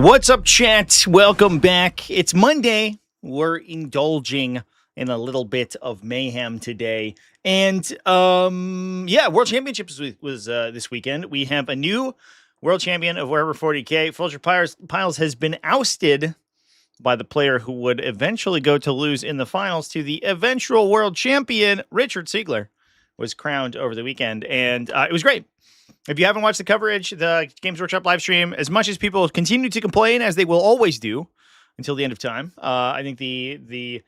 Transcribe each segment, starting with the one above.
What's up, chat? Welcome back. It's Monday. We're indulging in a little bit of mayhem today. And World Championships was this weekend. We have a new world champion of Warhammer 40K. Fulgrim Piles has been ousted by the player who would eventually go to lose in the finals to the eventual world champion. Richard Siegler was crowned over the weekend, and it was great. If you haven't watched the coverage, the Games Workshop live stream, as much as people continue to complain, as they will always do until the end of time, I think the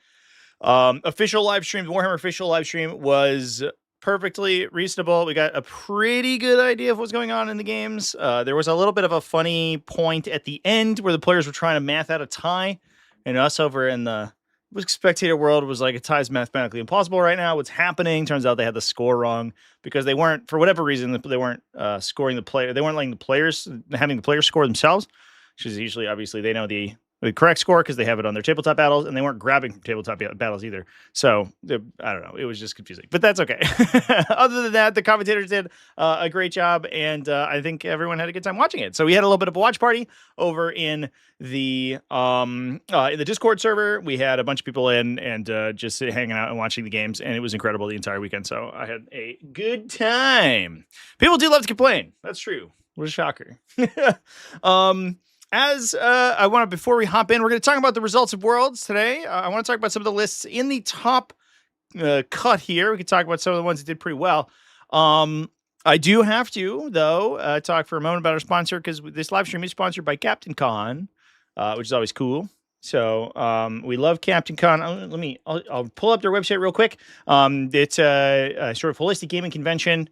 official live stream, the Warhammer official live stream, was perfectly reasonable. We got a pretty good idea of what's going on in the games. There was a little bit of a funny point at the end where the players were trying to math out a tie, and us over in the spectator world was like, a tie is mathematically impossible right now. What's happening? Turns out they had the score wrong because they weren't, for whatever reason, they weren't scoring the player. They weren't letting the players, having the players score themselves, which is usually, obviously, they know the correct score because they have it on their tabletop battles, and they weren't grabbing from tabletop battles either. So I don't know, it was just confusing, but that's okay. Other than that, the commentators did a great job, and I think everyone had a good time watching it. So we had a little bit of a watch party over in the Discord server. We had a bunch of people in and just hanging out and watching the games, and it was incredible the entire weekend. So I had a good time. People do love to complain. That's true. What a shocker. Before we hop in, we're going to talk about the results of Worlds today. I want to talk about some of the lists in the top cut here. We can talk about some of the ones that did pretty well. I do have to, though, talk for a moment about our sponsor, because this live stream is sponsored by Captain Con, which is always cool. So we love Captain Con. I'll pull up their website real quick. It's a sort of holistic gaming convention.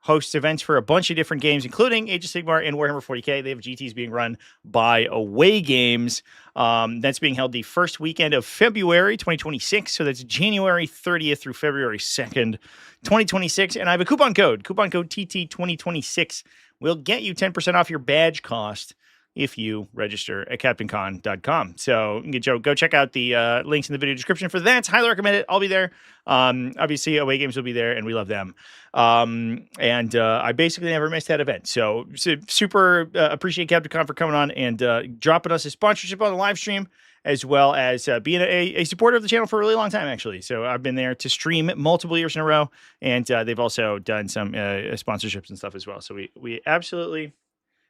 Hosts events for a bunch of different games, including Age of Sigmar and Warhammer 40K. They have GTs being run by Away Games. That's being held the first weekend of February 2026. So that's January 30th through February 2nd, 2026. And I have a coupon code TT2026 will get you 10% off your badge cost if you register at CaptainCon.com. So you can go check out the links in the video description for that. Highly recommend it. I'll be there. Obviously, Away Games will be there, and we love them. I basically never missed that event. So super appreciate Captain Con for coming on and dropping us a sponsorship on the live stream, as well as being a supporter of the channel for a really long time, actually. So I've been there to stream multiple years in a row, and they've also done some sponsorships and stuff as well. So we absolutely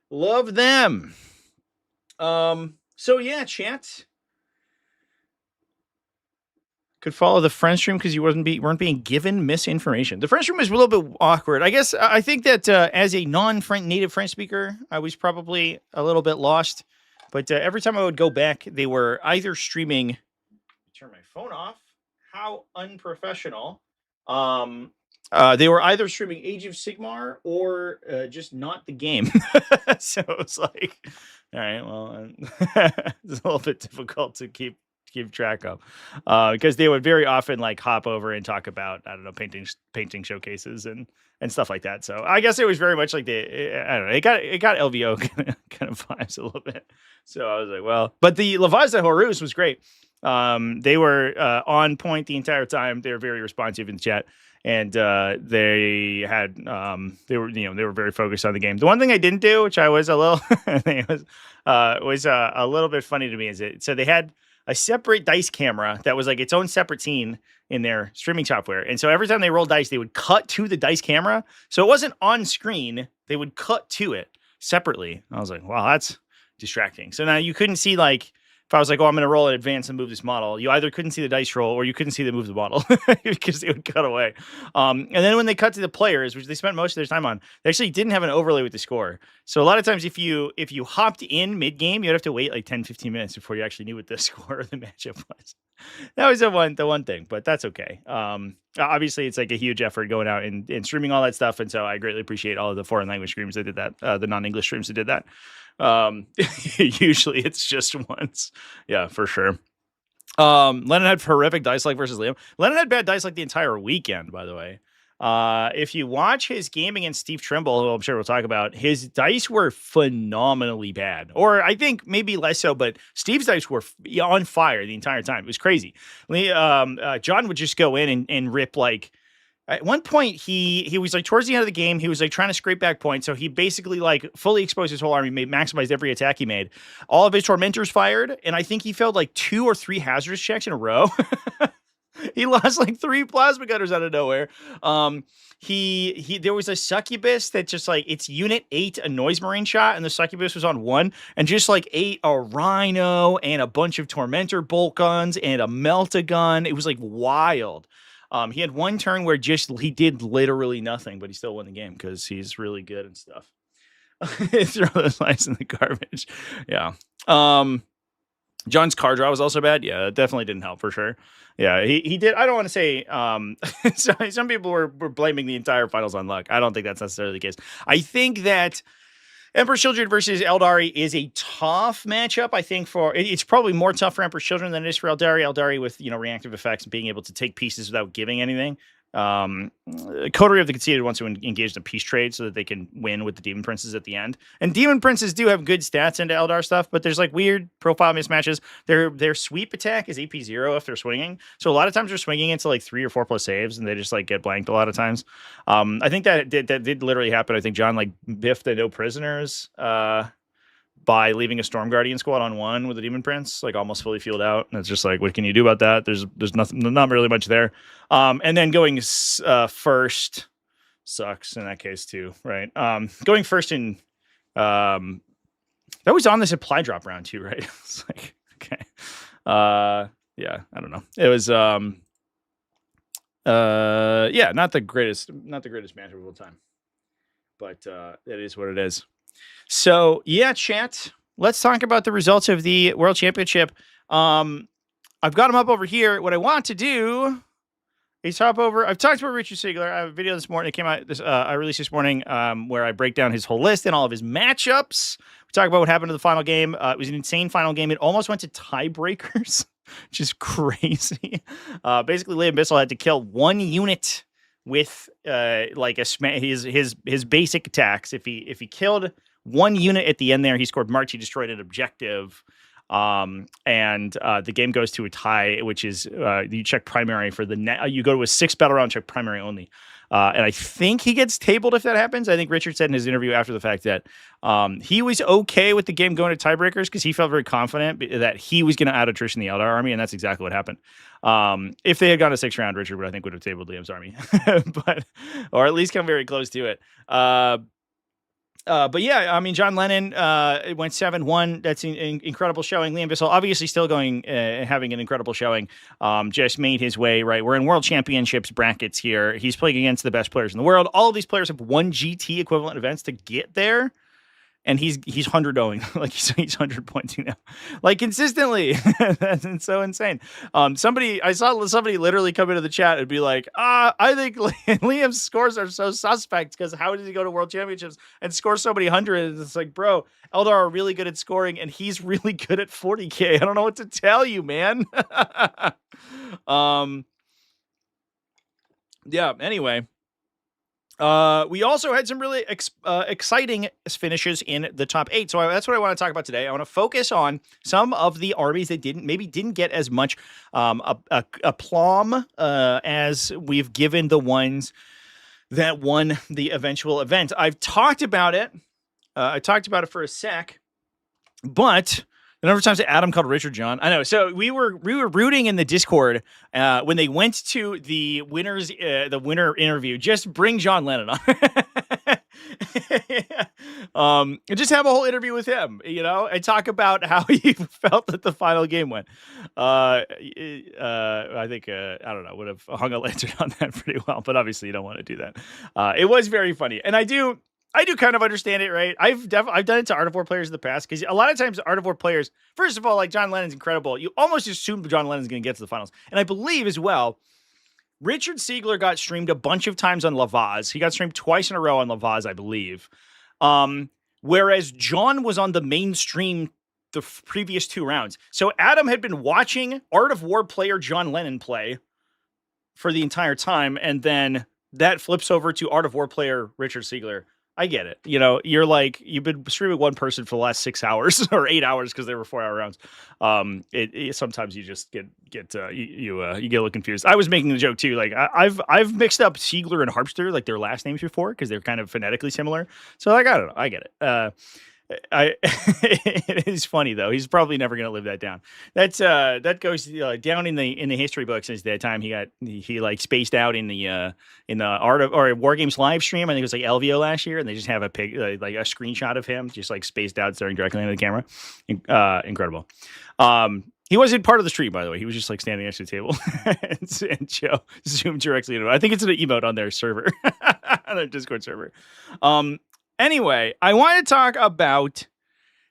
love them. So yeah, chat. Could follow the friend stream because you weren't being given misinformation. The friend stream was a little bit awkward. I guess I think that as a native French speaker, I was probably a little bit lost. But every time I would go back, they were either streaming. Turn my phone off. How unprofessional. They were either streaming Age of Sigmar or just not the game. So it's like, all right, well, it's a little bit difficult to keep track of because they would very often like hop over and talk about, I don't know, painting showcases and stuff like that. So I guess it was very much like I don't know, it got LVO kind of vibes a little bit. So I was like, well, but the Leviathan Horus was great. They were on point the entire time. They were very responsive in the chat. And they were very focused on the game. The one thing I didn't do, which I was a little, was a little bit funny to me, so they had a separate dice camera that was like its own separate scene in their streaming software. And so every time they rolled dice, they would cut to the dice camera. So it wasn't on screen. They would cut to it separately. I was like, wow, that's distracting. So now you couldn't see, like, if I was like, oh, I'm going to roll in advance and move this model, you either couldn't see the dice roll or you couldn't see them move the model because they would cut away. And then when they cut to the players, which they spent most of their time on, they actually didn't have an overlay with the score. So a lot of times if you hopped in mid-game, you'd have to wait like 10, 15 minutes before you actually knew what the score of the matchup was. That was the one thing, but that's okay. Obviously, it's like a huge effort going out and streaming all that stuff. And so I greatly appreciate all of the foreign language streams that did that, the non-English streams that did that. Usually it's just once. Yeah, for sure. Lennon had horrific dice luck versus Liam. Lennon had bad dice luck the entire weekend, by the way. If you watch his game against Steve Trimble, who I'm sure we'll talk about, his dice were phenomenally bad. Or I think maybe less so, but Steve's dice were on fire the entire time. It was crazy. John would just go in and rip like At one point, he was like towards the end of the game, he was like trying to scrape back points. So he basically like fully exposed his whole army, maximized every attack he made. All of his tormentors fired, and I think he failed like 2 or 3 hazardous checks in a row. He lost like 3 plasma gunners out of nowhere. He there was a succubus that just like its unit ate a noise marine shot, and the succubus was on 1 and just like ate a rhino and a bunch of tormentor bolt guns and a melta-gun. It was like wild. He had one turn where he did literally nothing, but he still won the game because he's really good and stuff. Throw those lines in the garbage. Yeah. John's card draw was also bad. Yeah, it definitely didn't help for sure. Yeah, he did. I don't want to say some people were blaming the entire finals on luck. I don't think that's necessarily the case. I think that Emperor's Children versus Eldari is a tough matchup. I think it's probably more tough for Emperor's Children than it is for Eldari. Eldari with reactive effects and being able to take pieces without giving anything. Coterie of the Conceited wants to engage in a peace trade so that they can win with the Demon Princes at the end. And Demon Princes do have good stats into Eldar stuff, but there's like weird profile mismatches. Their sweep attack is AP 0 if they're swinging. So a lot of times they're swinging into like 3 or 4 plus saves, and they just like get blanked a lot of times. I think that did literally happen. I think John like biffed the no prisoners by leaving a Storm Guardian squad on 1 with a Demon Prince, like almost fully fueled out. And it's just like, what can you do about that? There's nothing, not really much there. And then going first sucks in that case too, right? Going first in that was on the supply drop round too, right? It's like, okay. Yeah, I don't know. It was yeah, not the greatest matchup of all time. But it is what it is. So, yeah, chat, let's talk about the results of the World Championship. I've got them up over here. What I want to do is hop over. I've talked about Richard Siegler. I have a video this morning. It came out, I released this morning where I break down his whole list and all of his matchups. We talk about what happened to the final game. It was an insane final game. It almost went to tiebreakers, which is crazy. Basically, Liam Bissell had to kill 1 unit with like his basic attacks. If he killed 1 unit at the end there, he scored March. He destroyed an objective. And the game goes to a tie, which is you check primary for the net. You go to a 6 battle round, check primary only. And I think he gets tabled if that happens. I think Richard said in his interview after the fact that he was okay with the game going to tiebreakers because he felt very confident that he was going to out attrition the Eldar army, and that's exactly what happened. If they had gone to 6th round, Richard would have tabled Liam's army, or at least come very close to it. But yeah, I mean, John Lennon went 7-1. That's an incredible showing. Liam Bissell obviously still having an incredible showing. Just made his way, right? We're in World Championships brackets here. He's playing against the best players in the world. All of these players have won GT equivalent events to get there. And he's 100-0ing, like he's 100 points now, like consistently. That's so insane. I saw somebody literally come into the chat and be like, I think Liam's scores are so suspect because how did he go to World Championships and score so many hundreds? It's like, bro, Eldar are really good at scoring and he's really good at 40K. I don't know what to tell you, man. Yeah. Anyway. We also had some really exciting finishes in the top 8. So that's what I want to talk about today. I want to focus on some of the armies that didn't get as much aplomb as we've given the ones that won the eventual event. I've talked about it. I talked about it for a sec, but the number of times that Adam called Richard John, I know. So we were rooting in the Discord when they went to the winner interview. Just bring John Lennon on, and just have a whole interview with him, and talk about how he felt that the final game went. I think I don't know, would have hung a lantern on that pretty well, but obviously you don't want to do that. It was very funny, and I do kind of understand it, right? I've done it to Art of War players in the past because a lot of times Art of War players, first of all, like John Lennon's incredible. You almost assume John Lennon's going to get to the finals. And I believe as well, Richard Siegler got streamed a bunch of times on Lavaz. He got streamed twice in a row on Lavaz, I believe. Whereas John was on the mainstream the previous 2 rounds. So Adam had been watching Art of War player John Lennon play for the entire time. And then that flips over to Art of War player Richard Siegler I get it. You know, you're like, you've been streaming one person for the last 6 hours or 8 hours because they were 4-hour rounds. Sometimes you just get get a little confused. I was making the joke too. Like I've mixed up Siegler and Harpster, like their last names before, because they're kind of phonetically similar. So like, I don't know. I get it. It is funny though. He's probably never going to live that down. That goes down in the history books as that time he like spaced out in the Art of or War Games live stream. I think it was like LVO last year, and they just have a like a screenshot of him just like spaced out staring directly into the camera. Incredible. He wasn't part of the stream, by the way. He was just like standing next to the table and Joe zoomed directly into it. I think it's an emote on their server, on their Discord server. Anyway, I want to talk about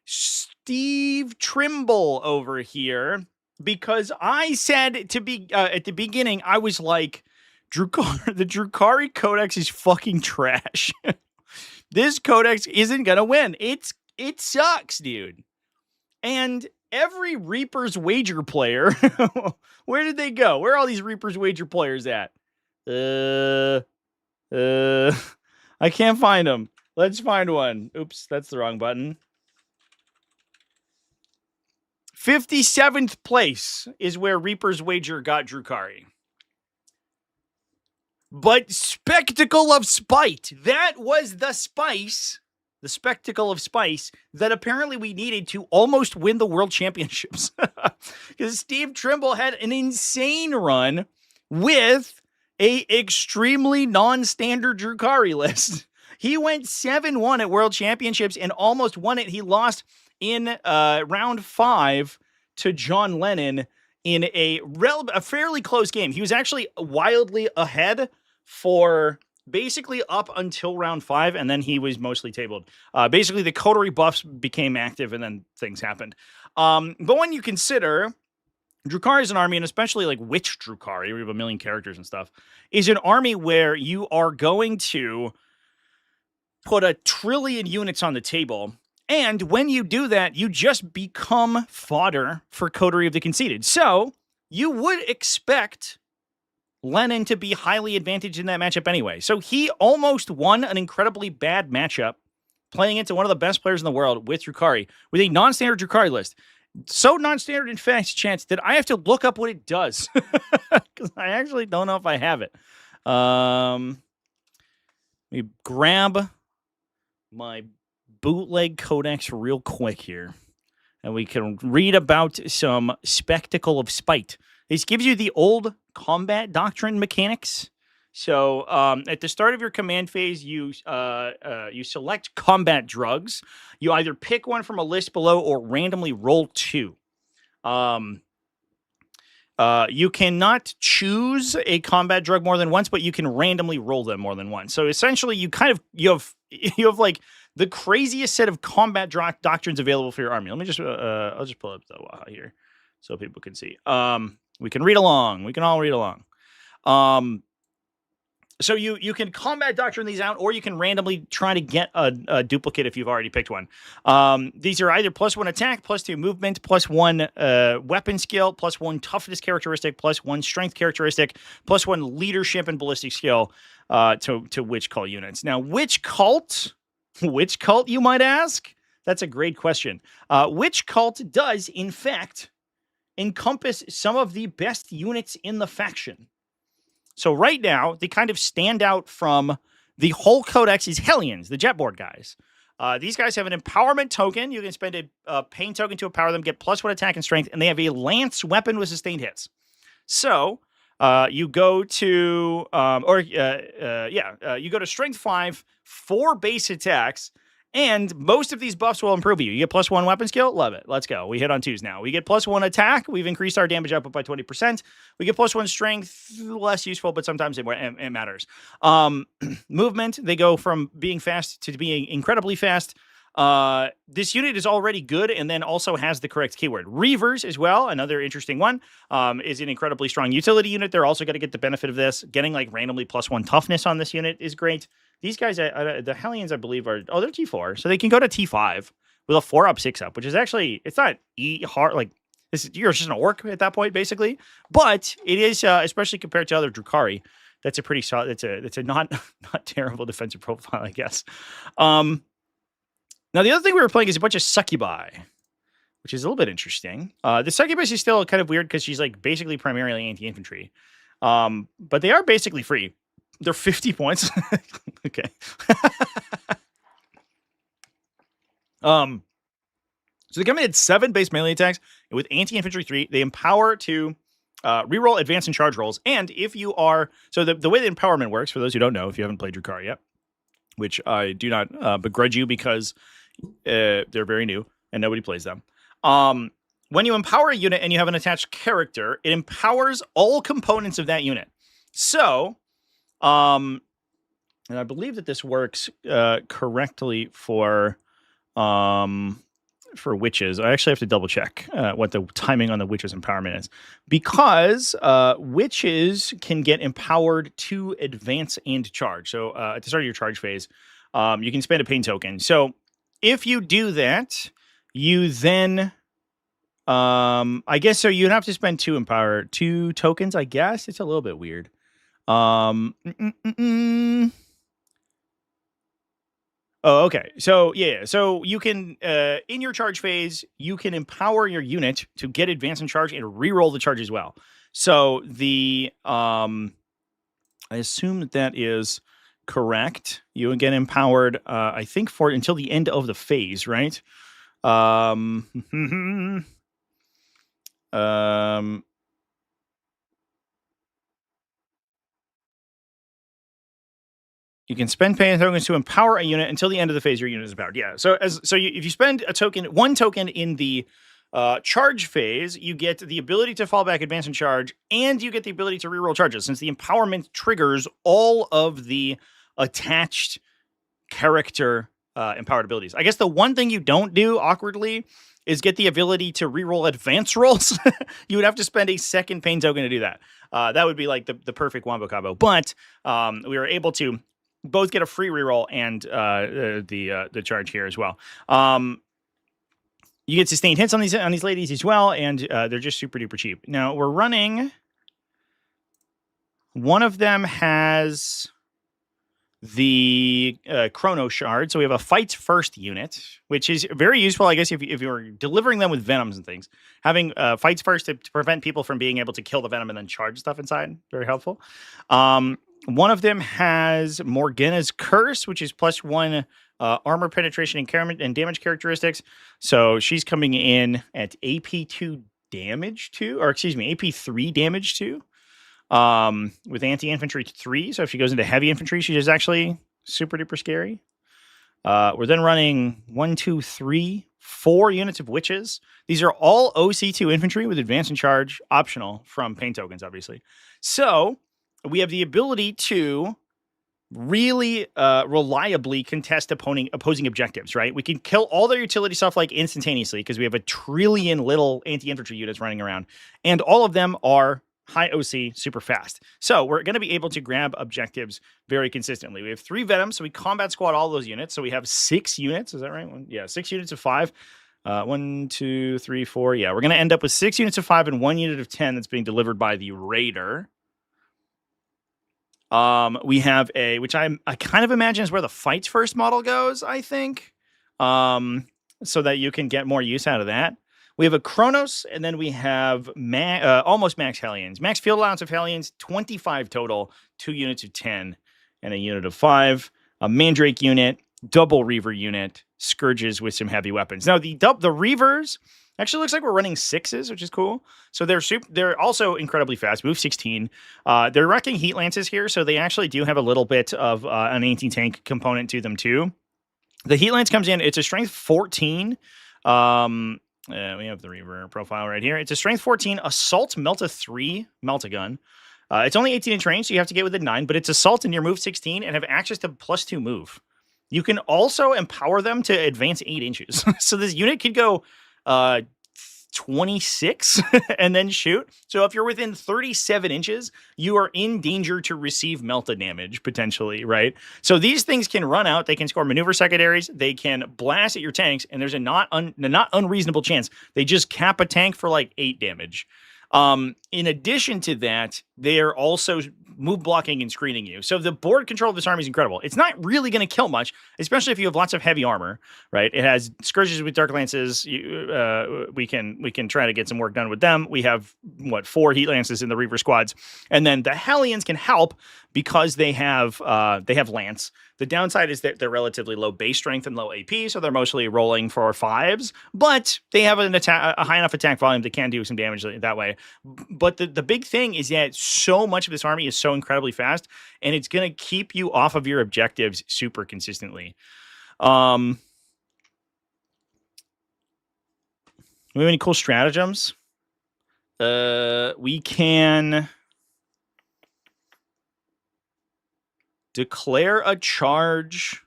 Steve Trimble over here because I said at the beginning, I was like, the Drukhari Codex is fucking trash. This Codex isn't gonna win. It sucks, dude. And every Reaper's Wager player, where did they go? Where are all these Reaper's Wager players at? I can't find them. Let's find one. Oops, that's the wrong button. 57th place is where Reaper's Wager got Drukhari. But Spectacle of Spite, that was the spice, the Spectacle of Spice, that apparently we needed to almost win the World Championships. Because Steve Trimble had an insane run with a extremely non-standard Drukhari list. He went 7-1 at World Championships and almost won it. He lost in round 5 to John Lennon in a fairly close game. He was actually wildly ahead for basically up until round 5, and then he was mostly tabled. Basically, the coterie buffs became active, and then things happened. But when you consider Drukhari is an army, and especially like Witch Drukhari, we have a million characters and stuff, is an army where you are going to put 1 trillion units on the table. And when you do that, you just become fodder for Coterie of the Conceited. So you would expect Lennon to be highly advantaged in that matchup anyway. So he almost won an incredibly bad matchup playing into one of the best players in the world with Drukhari, with a non-standard Drukhari list. So non-standard, in fact, Chance, that I have to look up what it does. Because I actually don't know if I have it. Let me grab my bootleg codex real quick here, and we can read about some Spectacle of Spite. This gives you the old combat doctrine mechanics. So at the start of your command phase, you select combat drugs. You either pick one from a list below or randomly roll 2. You cannot choose a combat drug more than once, but you can randomly roll them more than once. So essentially, you have like the craziest set of combat doctrines available for your army. Let me just I'll just pull up the Waha here so people can see. We can read along. We can all read along. So you can combat doctrine these out, or you can randomly try to get a duplicate if you've already picked one. These are either +1 attack, +2 movement, +1 weapon skill, +1 toughness characteristic, +1 strength characteristic, +1 leadership and ballistic skill to witch cult units. Now, which cult, you might ask? That's a great question. Which cult does, in fact, encompass some of the best units in the faction. So right now, they kind of stand out from the whole codex is Hellions, the jetboard guys. These guys have an empowerment token. You can spend a pain token to empower them, get +1 attack and strength, and they have a lance weapon with sustained hits. So you go to you go to strength 5, 4 base attacks, and most of these buffs will improve you. You get +1 weapon skill. Love it. Let's go. We hit on 2s now. We get +1 attack. We've increased our damage output by 20%. We get +1 strength. Less useful, but sometimes it matters. Movement. They go from being fast to being incredibly fast. This unit is already good and then also has the correct keyword. Reavers as well, another interesting one, is an incredibly strong utility unit. They're also going to get the benefit of this. Getting like randomly +1 toughness on this unit is great. These guys, the Hellions, I believe, they're T4, so they can go to T5 with a 4-up, 6-up, which is actually, it's not hard, like, you're just an orc at that point, basically, but it is, especially compared to other Drukhari, that's a pretty solid. It's a not terrible defensive profile, I guess. Now the other thing we were playing is a bunch of succubi, which is a little bit interesting. The succubus is still kind of weird because she's like basically primarily anti-infantry, but they are basically free. They're 50 points. Okay. So they come in at 7 base melee attacks with anti-infantry 3. They empower to reroll advance and charge rolls. And if you are, so the way the empowerment works, for those who don't know, if you haven't played Drukhari yet, which I do not begrudge you because they're very new and nobody plays them. When you empower a unit and you have an attached character, it empowers all components of that unit. So, and I believe that this works correctly for witches. I actually have to double check what the timing on the witches empowerment is, because witches can get empowered to advance and charge. So at the start of your charge phase, you can spend a pain token. So if you do that, you then, I guess, so you'd have to spend 2 tokens, I guess. It's a little bit weird. Oh, okay. So, yeah. So you can, in your charge phase, you can empower your unit to get advance and charge and reroll the charge as well. So I assume that is correct. You get empowered, I think, for until the end of the phase, right? You can spend pain tokens to empower a unit until the end of the phase your unit is empowered. Yeah. So if you spend one token in the charge phase, you get the ability to fall back, advance, and charge, and you get the ability to reroll charges, since the empowerment triggers all of the attached character empowered abilities. I guess the one thing you don't do awkwardly is get the ability to reroll advance rolls. You would have to spend a second pain token to do that. That would be like the perfect wombo combo. But we were able to both get a free reroll and the charge here as well. You get sustained hits on these ladies as well, and they're just super duper cheap. Now we're running. One of them has the Chrono Shard, so we have a fights first unit, which is very useful, I guess, if you're delivering them with venoms and things. Having fights first to prevent people from being able to kill the venom and then charge stuff inside, very helpful. One of them has Morgana's Curse, which is +1 armor penetration and damage characteristics. So she's coming in at AP2 damage 2, or excuse me, AP3 damage 2, with anti-infantry 3. So if she goes into heavy infantry, she is actually super duper scary. We're then running 1, 2, 3, 4 units of witches. These are all OC2 infantry with advance and charge, optional from pain tokens, obviously. So we have the ability to really reliably contest opposing objectives, right? We can kill all their utility stuff like instantaneously because we have a trillion little anti-infantry units running around, and all of them are high OC, super fast. So we're going to be able to grab objectives very consistently. We have 3 venoms, so we combat squad all those units. So we have 6 units. Is that right? Yeah, 6 units of 5. 1, 2, 3, 4. Yeah, we're going to end up with 6 units of 5 and 1 unit of 10 that's being delivered by the Raider. We have which I kind of imagine is where the fights first model goes, I think, so that you can get more use out of that. We have a Kronos, and then we have almost max Hellions. Max field allowance of Hellions, 25 total, 2 units of 10, and a unit of 5. A Mandrake unit, double Reaver unit, Scourges with some heavy weapons. Now, the Reavers actually looks like we're running 6s, which is cool. So they're also incredibly fast. Move 16. They're wrecking Heat Lances here, so they actually do have a little bit of an anti-tank component to them, too. The Heat Lance comes in. It's a strength 14. We have the Reaver profile right here. It's a strength 14 assault Melta 3 Melta gun. It's only 18-inch range, so you have to get with a 9, but it's assault and your move 16 and have access to +2 move. You can also empower them to advance 8 inches. So this unit could go 26 and then shoot. So if you're within 37 inches, you are in danger to receive Melta damage, potentially, right? So these things can run out. They can score maneuver secondaries. They can blast at your tanks, and there's a not unreasonable chance they just cap a tank for like 8 damage. In addition to that, they are also move blocking and screening you. So the board control of this army is incredible. It's not really going to kill much, especially if you have lots of heavy armor, right? It has scourges with dark lances. We can try to get some work done with them. We have 4 heat lances in the Reaver squads, and then the Hellions can help because they have lance. The downside is that they're relatively low base strength and low AP, so they're mostly rolling for 5s, but they have a high enough attack volume they can do some damage that way. But the big thing is that so much of this army is so incredibly fast, and it's going to keep you off of your objectives super consistently. We have any cool stratagems? We can declare a charge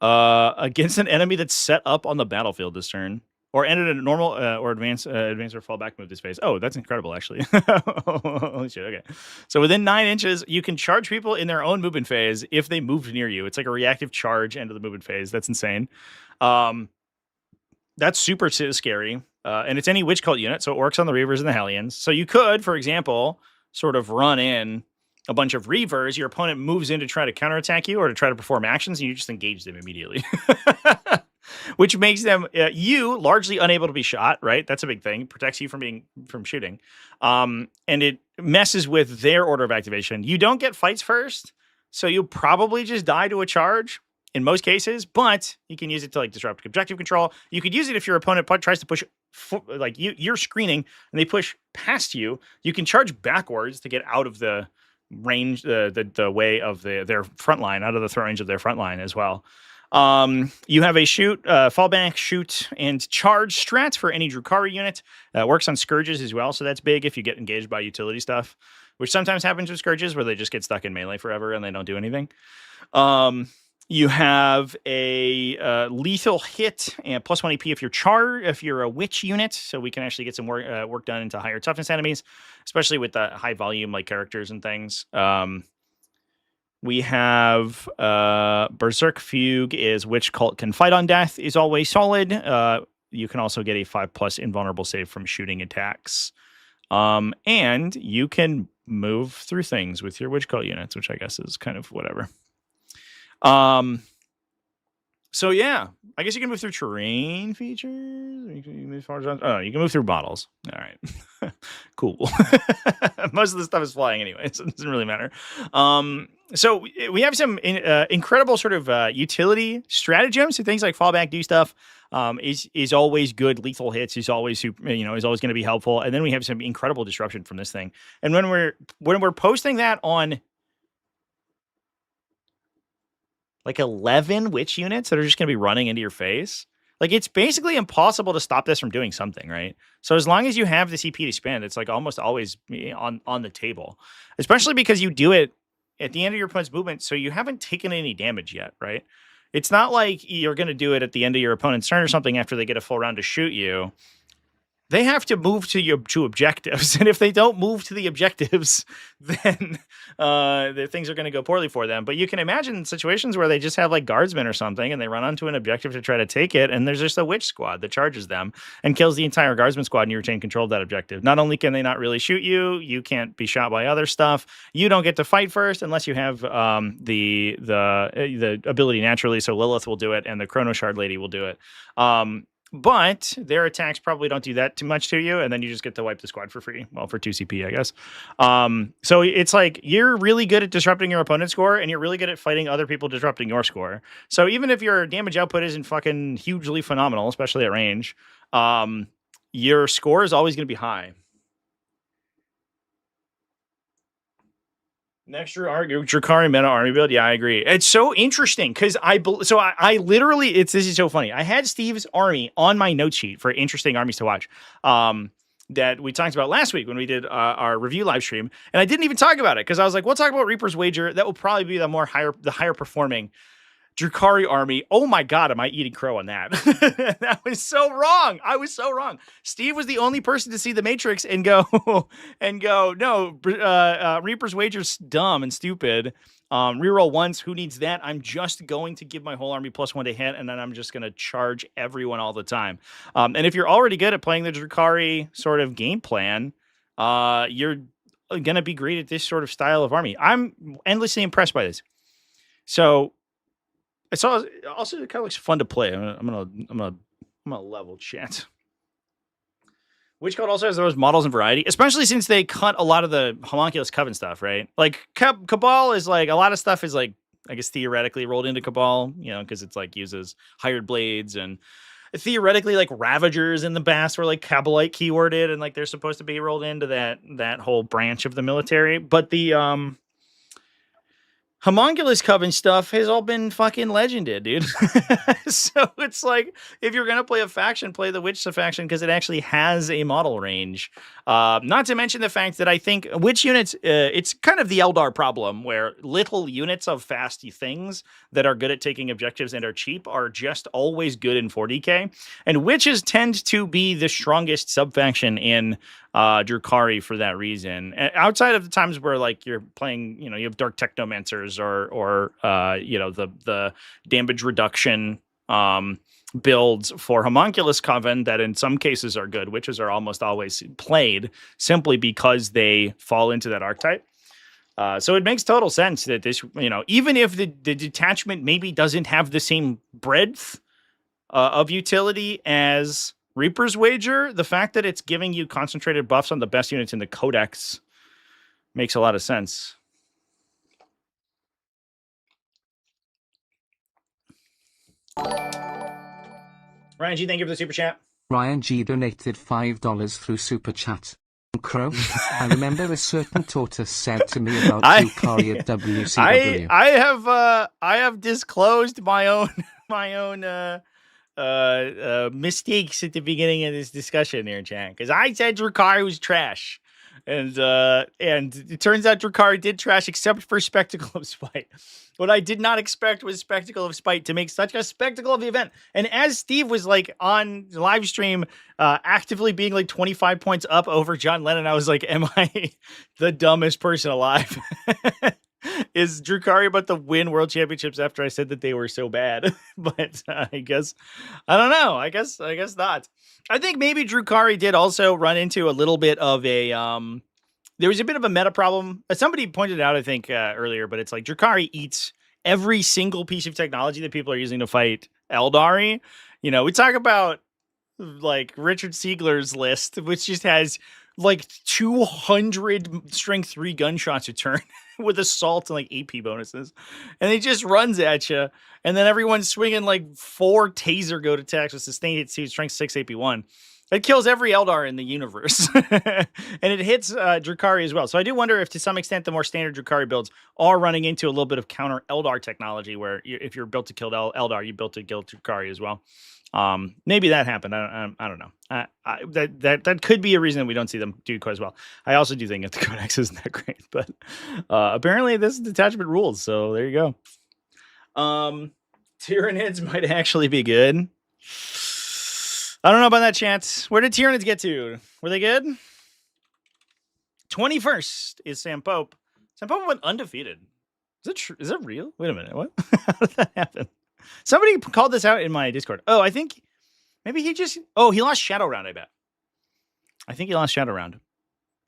against an enemy that's set up on the battlefield this turn, or ended a normal or advance or fall back move this phase. Oh, that's incredible, actually. Holy shit, okay. So within 9 inches, you can charge people in their own movement phase if they moved near you. It's like a reactive charge into the movement phase. That's insane. That's super scary. And it's any witch cult unit, so it works on the Reavers and the Hellions. So you could, for example, sort of run in a bunch of Reavers. Your opponent moves in to try to counterattack you or to try to perform actions, and you just engage them immediately. Which makes them, you, largely unable to be shot, right? That's a big thing. It protects you from shooting. And it messes with their order of activation. You don't get fights first, so you'll probably just die to a charge in most cases, but you can use it to like disrupt objective control. You could use it if your opponent tries to push, like you're screening and they push past you. You can charge backwards to get out of the range, the way of their front line, out of the throw range of their front line as well. You have a shoot, fallback, shoot, and charge strat for any Drukhari unit. Works on Scourges as well, so that's big if you get engaged by utility stuff, which sometimes happens with Scourges where they just get stuck in melee forever and they don't do anything. You have a lethal hit and +1 AP if you're a witch unit, so we can actually get some work done into higher toughness enemies, especially with the high volume like characters and things. We have Berserk Fugue is Witch Cult can fight on death is always solid. You can also get a 5+ invulnerable save from shooting attacks. And you can move through things with your Witch Cult units, which I guess is kind of whatever. So yeah, I guess you can move through terrain features. You can move you can move through bottles. All right, cool. Most of the stuff is flying anyway, so it doesn't really matter. So we have some incredible sort of utility stratagems. So things like fallback, do stuff. Is always good. Lethal hits is always is always going to be helpful. And then we have some incredible disruption from this thing. And when we're posting that on like 11 witch units that are just going to be running into your face, like it's basically impossible to stop this from doing something, right? So as long as you have the CP to spend, it's like almost always on the table, especially because you do it at the end of your opponent's movement, so you haven't taken any damage yet, right? It's not like you're going to do it at the end of your opponent's turn or something after they get a full round to shoot you. They have to move to objectives, and if they don't move to the objectives, then the things are going to go poorly for them. But you can imagine situations where they just have like guardsmen or something, and they run onto an objective to try to take it, and there's just a witch squad that charges them and kills the entire guardsman squad, and you retain control of that objective. Not only can they not really shoot you, you can't be shot by other stuff. You don't get to fight first unless you have the ability naturally. So Lilith will do it, and the Chrono Shard lady will do it. But their attacks probably don't do that too much to you, and then you just get to wipe the squad for free. Well, for 2 CP, I guess. So it's like you're really good at disrupting your opponent's score, and you're really good at fighting other people disrupting your score. So even if your damage output isn't fucking hugely phenomenal, especially at range, your score is always going to be high. Next Drukhari meta army build. Yeah, I agree. It's so interesting because I literally, this is so funny. I had Steve's army on my note sheet for interesting armies to watch that we talked about last week when we did our review live stream. And I didn't even talk about it because I was like, we'll talk about Reaper's Wager. That will probably be the higher performing Drukhari army. Oh my God, am I eating crow on that? That was so wrong. I was so wrong. Steve was the only person to see the Matrix and go, no, Reaper's Wager's dumb and stupid. Reroll once, who needs that? I'm just going to give my whole army +1 to hit, and then I'm just going to charge everyone all the time. And if you're already good at playing the Drukhari sort of game plan, you're going to be great at this sort of style of army. I'm endlessly impressed by this. So it's also it kind of looks fun to play. I'm gonna level chat. Which code also has those models and variety, especially since they cut a lot of the homunculus coven stuff, right? Like Cabal is like a lot of stuff is like, I guess theoretically rolled into Cabal, you know, because it's like uses hired blades, and theoretically like Ravagers in the Bass were like Cabalite keyworded, and like they're supposed to be rolled into that whole branch of the military. But the homunculus coven stuff has all been fucking legended, dude. So it's like, if you're gonna play a faction, play the Witch faction, because it actually has a model range. Not to mention the fact that I think Witch units, it's kind of the Eldar problem, where little units of fast things that are good at taking objectives and are cheap are just always good in 40k. And Witches tend to be the strongest subfaction in Drukhari for that reason. Outside of the times where like you're playing, you know, you have Dark Technomancers or you know, the damage reduction builds for Homunculus Coven that in some cases are good. Witches are almost always played simply because they fall into that archetype. So it makes total sense that this, you know, even if the detachment maybe doesn't have the same breadth of utility as Reaper's Wager, the fact that it's giving you concentrated buffs on the best units in the Codex makes a lot of sense. Ryan G, thank you for the super chat. Ryan G donated $5 through super chat. Crow, I remember a certain tortoise said to me about Drukhari at WCW. I have disclosed my own mistakes at the beginning of this discussion here, Chan, because I said Drukhari was trash, and it turns out Drukhari did trash except for Spectacle of Spite. What I did not expect was Spectacle of Spite to make such a spectacle of the event. And as Steve was like on live stream, actively being like 25 points up over John Lennon, I was like, am I the dumbest person alive? Is Drukhari about to win world championships after I said that they were so bad? But I guess, I don't know. I guess not. I think maybe Drukhari did also run into a little bit of a, there was a bit of a meta problem. Somebody pointed out, I think, earlier, but it's like Drukhari eats every single piece of technology that people are using to fight Eldari. You know, we talk about like Richard Siegler's list, which just has like 200 strength 3 gunshots a turn with assault and like AP bonuses. And he just runs at you. And then everyone's swinging like 4 taser goat attacks with sustained hit 2, strength 6, AP 1. It kills every Eldar in the universe. And it hits Drukhari as well. So I do wonder if to some extent the more standard Drukhari builds are running into a little bit of counter Eldar technology where if you're built to kill Eldar, you built to kill Drukhari as well. Maybe that happened. I don't know. That could be a reason that we don't see them do quite as well. I also do think that the Codex isn't that great, but apparently this detachment rules. So there you go. Tyranids might actually be good. I don't know about that chance. Where did Tyranids get to? Were they good? 21st is Sam Pope. Sam Pope went undefeated. Is it true? Is that real? Wait a minute. What? How did that happen? Somebody called this out in my Discord. Oh, I think maybe he lost Shadow Round, I bet. I think he lost Shadow Round.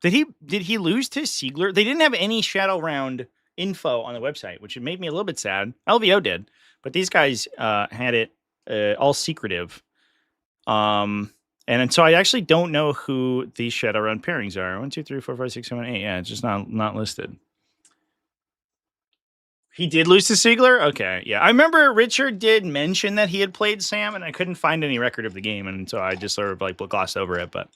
Did he lose to Siegler? They didn't have any Shadow Round info on the website, which made me a little bit sad. LVO did, but these guys had it all secretive. And so I actually don't know who these Shadow Round pairings are. 1, 2, 3, 4, 5, 6, 7, 8. Yeah, it's just not listed. He did lose to Siegler? Okay, yeah. I remember Richard did mention that he had played Sam, and I couldn't find any record of the game, and so I just sort of like glossed over it. But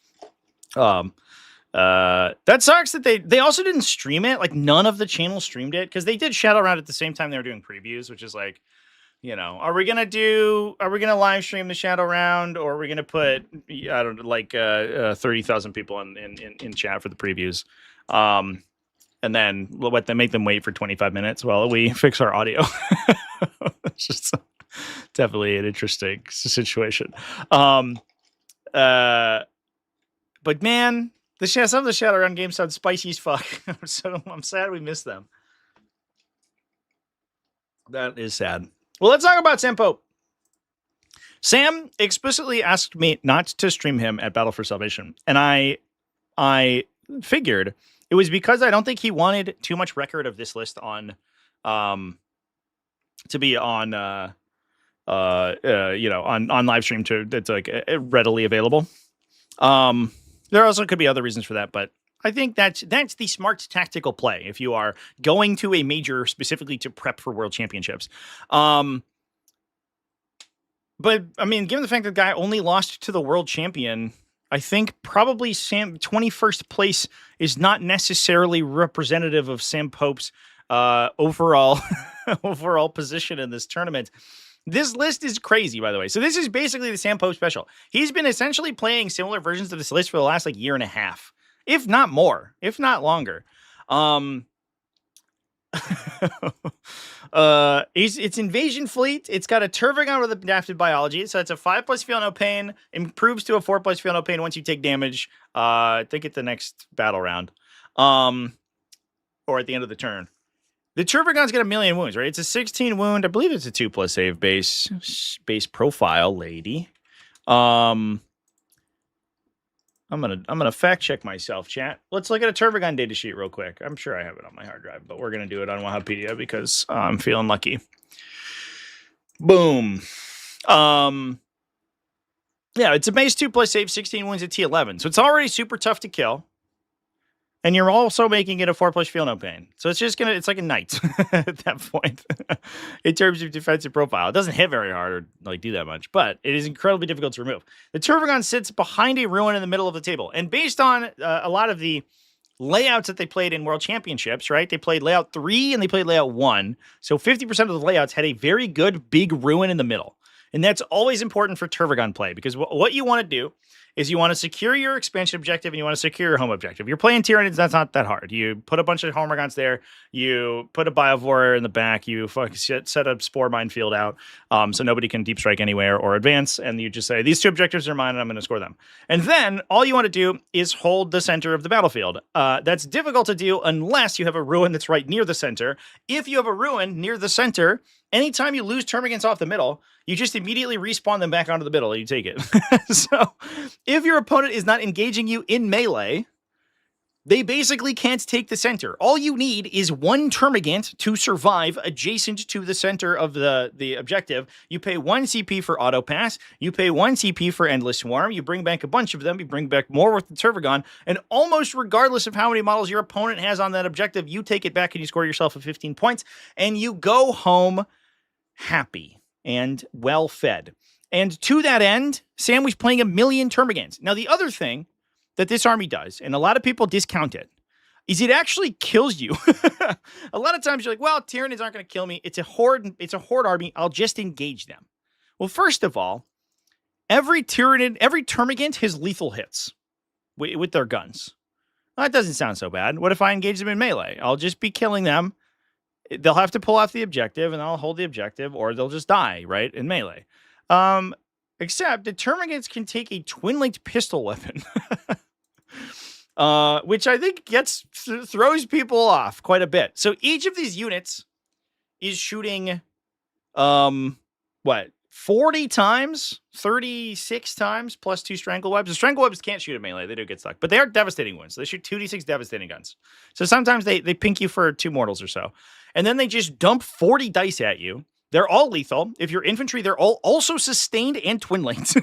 that sucks that they also didn't stream it. Like none of the channels streamed it because they did Shadow Round at the same time they were doing previews, which is like, you know, are we gonna live stream the Shadow Round, or are we gonna put 30,000 people in chat for the previews? And then make them wait for 25 minutes while we fix our audio. It's just definitely an interesting situation. But man, some of the Shadowrun games sound spicy as fuck. So I'm sad we missed them. That is sad. Well, let's talk about Sam Pope. Sam explicitly asked me not to stream him at Battle for Salvation, and I figured It was because I don't think he wanted too much record of this list on, to be on, on live stream that's like readily available. There also could be other reasons for that, but I think that's the smart tactical play if you are going to a major specifically to prep for World Championships. But I mean, given the fact that the guy only lost to the world champion, I think probably 21st place is not necessarily representative of Sam Pope's overall position in this tournament. This list is crazy, by the way. So this is basically the Sam Pope special. He's been essentially playing similar versions of this list for the last year and a half, if not more, if not longer. It's Invasion Fleet. It's got a Tervagon with adapted biology, so it's a 5+ feel no pain, improves to a 4+ feel no pain once you take damage. I think at the next battle round, or at the end of the turn. The Tervagon's got 1,000,000 wounds, right? It's a 16 wound. I believe it's a 2+ save base profile, lady. I'm gonna fact check myself, chat. Let's look at a Tervagon data sheet real quick. I'm sure I have it on my hard drive, but we're gonna do it on Wikipedia because I'm feeling lucky. Boom. Yeah, it's a base 2+ save, 16 wounds at T11, so it's already super tough to kill. And you're also making it a 4+ feel no pain. So it's like a knight at that point in terms of defensive profile. It doesn't hit very hard or do that much, but it is incredibly difficult to remove. The Tervagon sits behind a ruin in the middle of the table. And based on a lot of the layouts that they played in World Championships, right? They played layout 3 and they played layout 1. So 50% of the layouts had a very good big ruin in the middle. And that's always important for Tervagon play because what you want to do is you want to secure your expansion objective and you want to secure your home objective. You're playing Tyranids, that's not that hard. You put a bunch of Hormigons there, you put a Biovore in the back, you set a Spore Minefield out so nobody can deep strike anywhere or advance, and you just say, these 2 objectives are mine and I'm going to score them. And then all you want to do is hold the center of the battlefield. That's difficult to do unless you have a ruin that's right near the center. If you have a ruin near the center, anytime you lose Termagants off the middle, you just immediately respawn them back onto the middle and you take it. So if your opponent is not engaging you in melee, they basically can't take the center. All you need is 1 Termagant to survive adjacent to the center of the objective. You pay 1 CP for auto pass. You pay 1 CP for endless swarm. You bring back a bunch of them. You bring back more with the Tervagon. And almost regardless of how many models your opponent has on that objective, you take it back and you score yourself a 15 points. And you go home happy and well fed. And to that end, Sam was playing 1,000,000 Termagants. Now, the other thing that this army does, and a lot of people discount it, is it actually kills you. A lot of times you're like, well, Tyranids aren't going to kill me. It's a horde army. I'll just engage them. Well, first of all, every Termagant has lethal hits with their guns. Well, that doesn't sound so bad. What if I engage them in melee? I'll just be killing them. They'll have to pull off the objective, and I'll hold the objective, or they'll just die, right, in melee. Except the Termagants can take a twin-linked pistol weapon, which I think throws people off quite a bit. So each of these units is shooting, 40 times, 36 times, plus 2 strangle webs. The strangle webs can't shoot at melee. They do get stuck, but they are devastating ones. So they shoot 2d6 devastating guns. So sometimes they pink you for 2 mortals or so. And then they just dump 40 dice at you. They're all lethal. If you're infantry, they're all also sustained and twin-linked.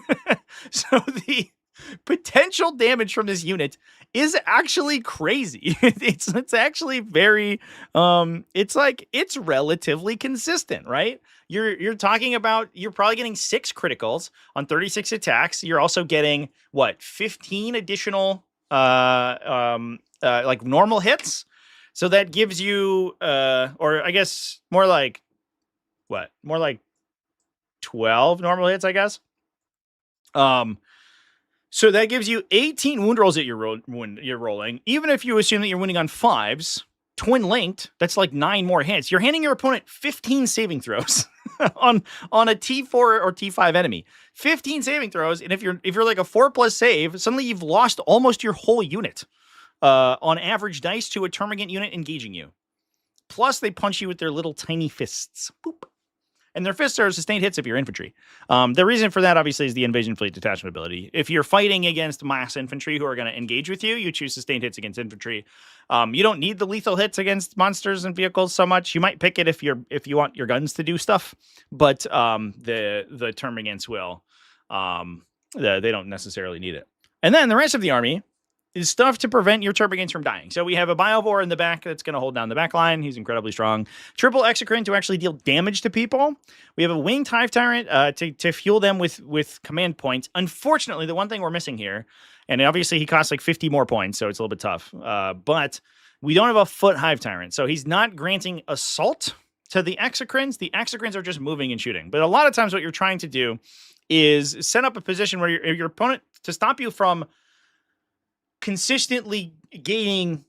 So the potential damage from this unit is actually crazy. It's actually very, it's relatively consistent, right? You're talking about, you're probably getting 6 criticals on 36 attacks. You're also getting 15 additional, normal hits. So that gives you, or I guess more like 12 normal hits, I guess. So that gives you 18 wound rolls that you're rolling. Even if you assume that you're winning on 5s, twin linked, that's like 9 more hits. You're handing your opponent 15 saving throws on a T4 or T5 enemy. 15 saving throws, and if you're like a 4+ save, suddenly you've lost almost your whole unit on average dice to a Termagant unit engaging you. Plus, they punch you with their little tiny fists. Boop. And their fists are sustained hits if you're infantry. The reason for that, obviously, is the invasion fleet detachment ability. If you're fighting against mass infantry who are going to engage with you, you choose sustained hits against infantry. You don't need the lethal hits against monsters and vehicles so much. You might pick it if you want your guns to do stuff, but the termagants will. They don't necessarily need it. And then the rest of the army is stuff to prevent your termagants from dying. So we have a Biovore in the back that's going to hold down the back line. He's incredibly strong. Triple Exocrine to actually deal damage to people. We have a Winged Hive Tyrant to fuel them with command points. Unfortunately, the one thing we're missing here, and obviously he costs like 50 more points, so it's a little bit tough, but we don't have a Foot Hive Tyrant. So he's not granting assault to the Exocrines. The Exocrines are just moving and shooting. But a lot of times what you're trying to do is set up a position where your opponent, to stop you from consistently gaining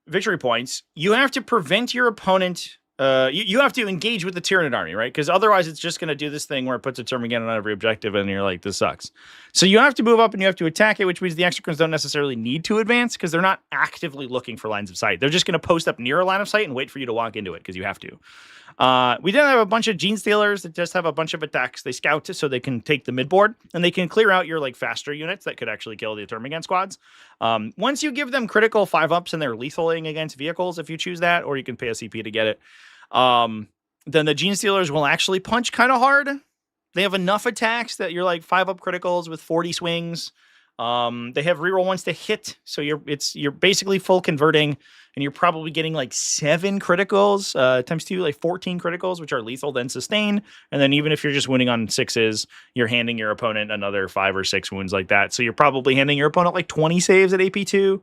victory points, you have to prevent your opponent. You have to engage with the Tyranid army, right? Because otherwise it's just going to do this thing where it puts a termagant on every objective and you're like, this sucks. So you have to move up and you have to attack it, which means the Exocrines don't necessarily need to advance because they're not actively looking for lines of sight. They're just going to post up near a line of sight and wait for you to walk into it because you have to. We then have a bunch of Gene Stealers that just have a bunch of attacks. They scout so they can take the midboard and they can clear out your like faster units that could actually kill the termagant squads. Once you give them critical 5-ups and they're lethaling against vehicles, if you choose that, or you can pay a CP to get it, then the Gene Stealers will actually punch kind of hard. They have enough attacks that you're like 5-up criticals with 40 swings. They have reroll once to hit, so you're basically full converting, and you're probably getting like 7 criticals times 2, like 14 criticals, which are lethal then sustain. And then even if you're just winning on 6s, you're handing your opponent another 5 or 6 wounds like that. So you're probably handing your opponent like 20 saves at AP2.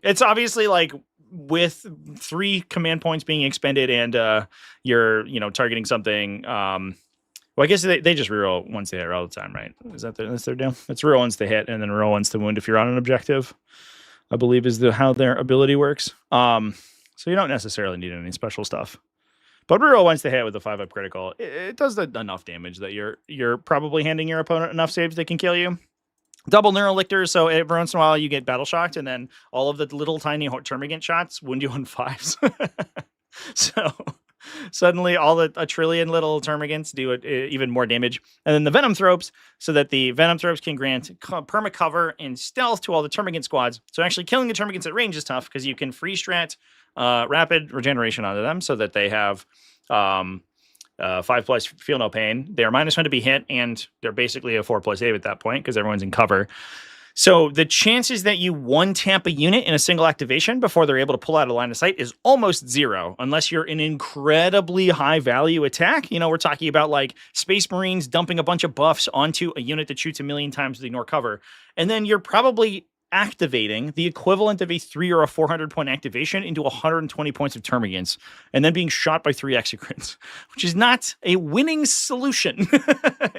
It's obviously like with 3 command points being expended and you're targeting something. Well, I guess they just reroll once they hit all the time, right? Is that that's their deal? It's reroll once they hit, and then reroll once to wound if you're on an objective, I believe is how their ability works. So you don't necessarily need any special stuff. But reroll once they hit with a 5-up critical, it does enough damage that you're probably handing your opponent enough saves they can kill you. Double Neural Lictors, so every once in a while you get battle shocked, and then all of the little tiny termagant shots wound you on 5s. So suddenly a trillion little termagants do even more damage. And then the Venom Thropes, so that the Venom Thropes can grant perma cover and stealth to all the termagant squads. So actually killing the termagants at range is tough because you can free strat rapid regeneration onto them so that they have 5+ feel no pain. They are -1 to be hit, and they're basically a 4+ save at that point because everyone's in cover. So the chances that you one-tap a unit in a single activation before they're able to pull out a line of sight is almost 0, unless you're an incredibly high-value attack. We're talking about like Space Marines dumping a bunch of buffs onto a unit that shoots 1,000,000 times with ignore cover. And then you're probably activating the equivalent of a 300 or a 400-point activation into 120 points of termagants, and then being shot by 3 Exocrines, which is not a winning solution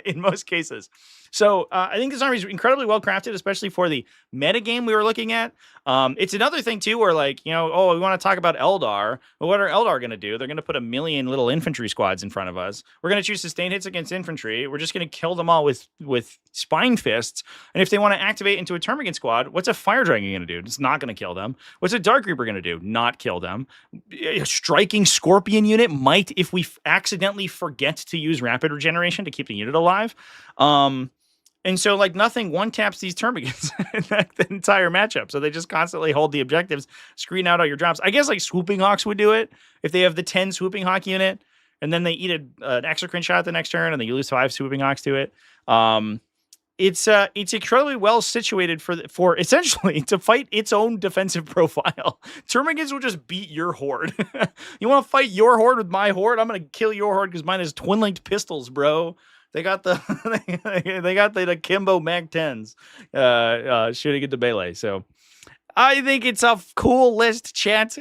in most cases. So I think this army is incredibly well crafted, especially for the metagame we were looking at. It's another thing too, where like, we want to talk about Eldar. Well, what are Eldar going to do? They're going to put 1,000,000 little infantry squads in front of us. We're going to choose sustained hits against infantry. We're just going to kill them all with spine fists. And if they want to activate into a termagant squad, what's a fire dragon going to do? It's not going to kill them. What's a dark reaper going to do? Not kill them. A striking scorpion unit might, if we accidentally forget to use rapid regeneration to keep the unit alive. And so, like, nothing one-taps these termagants in the entire matchup. So they just constantly hold the objectives, screen out all your drops. I guess, like, Swooping Hawks would do it if they have the 10 Swooping Hawk unit, and then they eat an Exocrine shot the next turn, and then you lose 5 Swooping Hawks to it. It's incredibly well situated for essentially to fight its own defensive profile. Termagants will just beat your horde. You want to fight your horde with my horde? I'm going to kill your horde because mine is twin-linked pistols, bro. They got the they got the Kimbo Mag 10s shooting into melee. So I think it's a cool list, chat.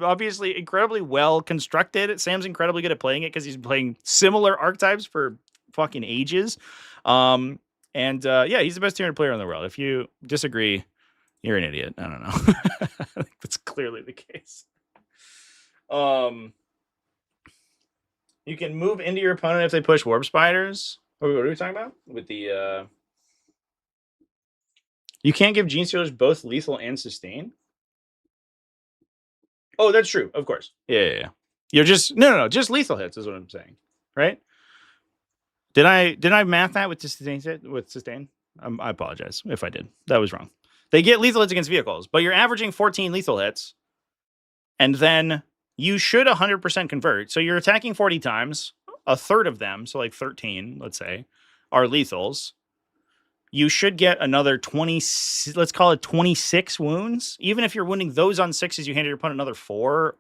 Obviously incredibly well constructed. Sam's incredibly good at playing it because he's playing similar archetypes for fucking ages. Yeah, he's the best Tyranid player in the world. If you disagree, you're an idiot. I don't know. I think that's clearly the case. You can move into your opponent if they push warp spiders. What are we talking about? With the you can't give Gene Stealers both lethal and sustain. Oh, that's true. Of course. Yeah. You're just just lethal hits is what I'm saying, right? Did I math that with sustain? I apologize if I did. That was wrong. They get lethal hits against vehicles, but you're averaging 14 lethal hits, and then you should 100% convert. So you're attacking 40 times. A third of them, so like 13, let's say, are lethals. You should get another 20, let's call it 26 wounds. Even if you're wounding those on 6s, you hand your opponent another 4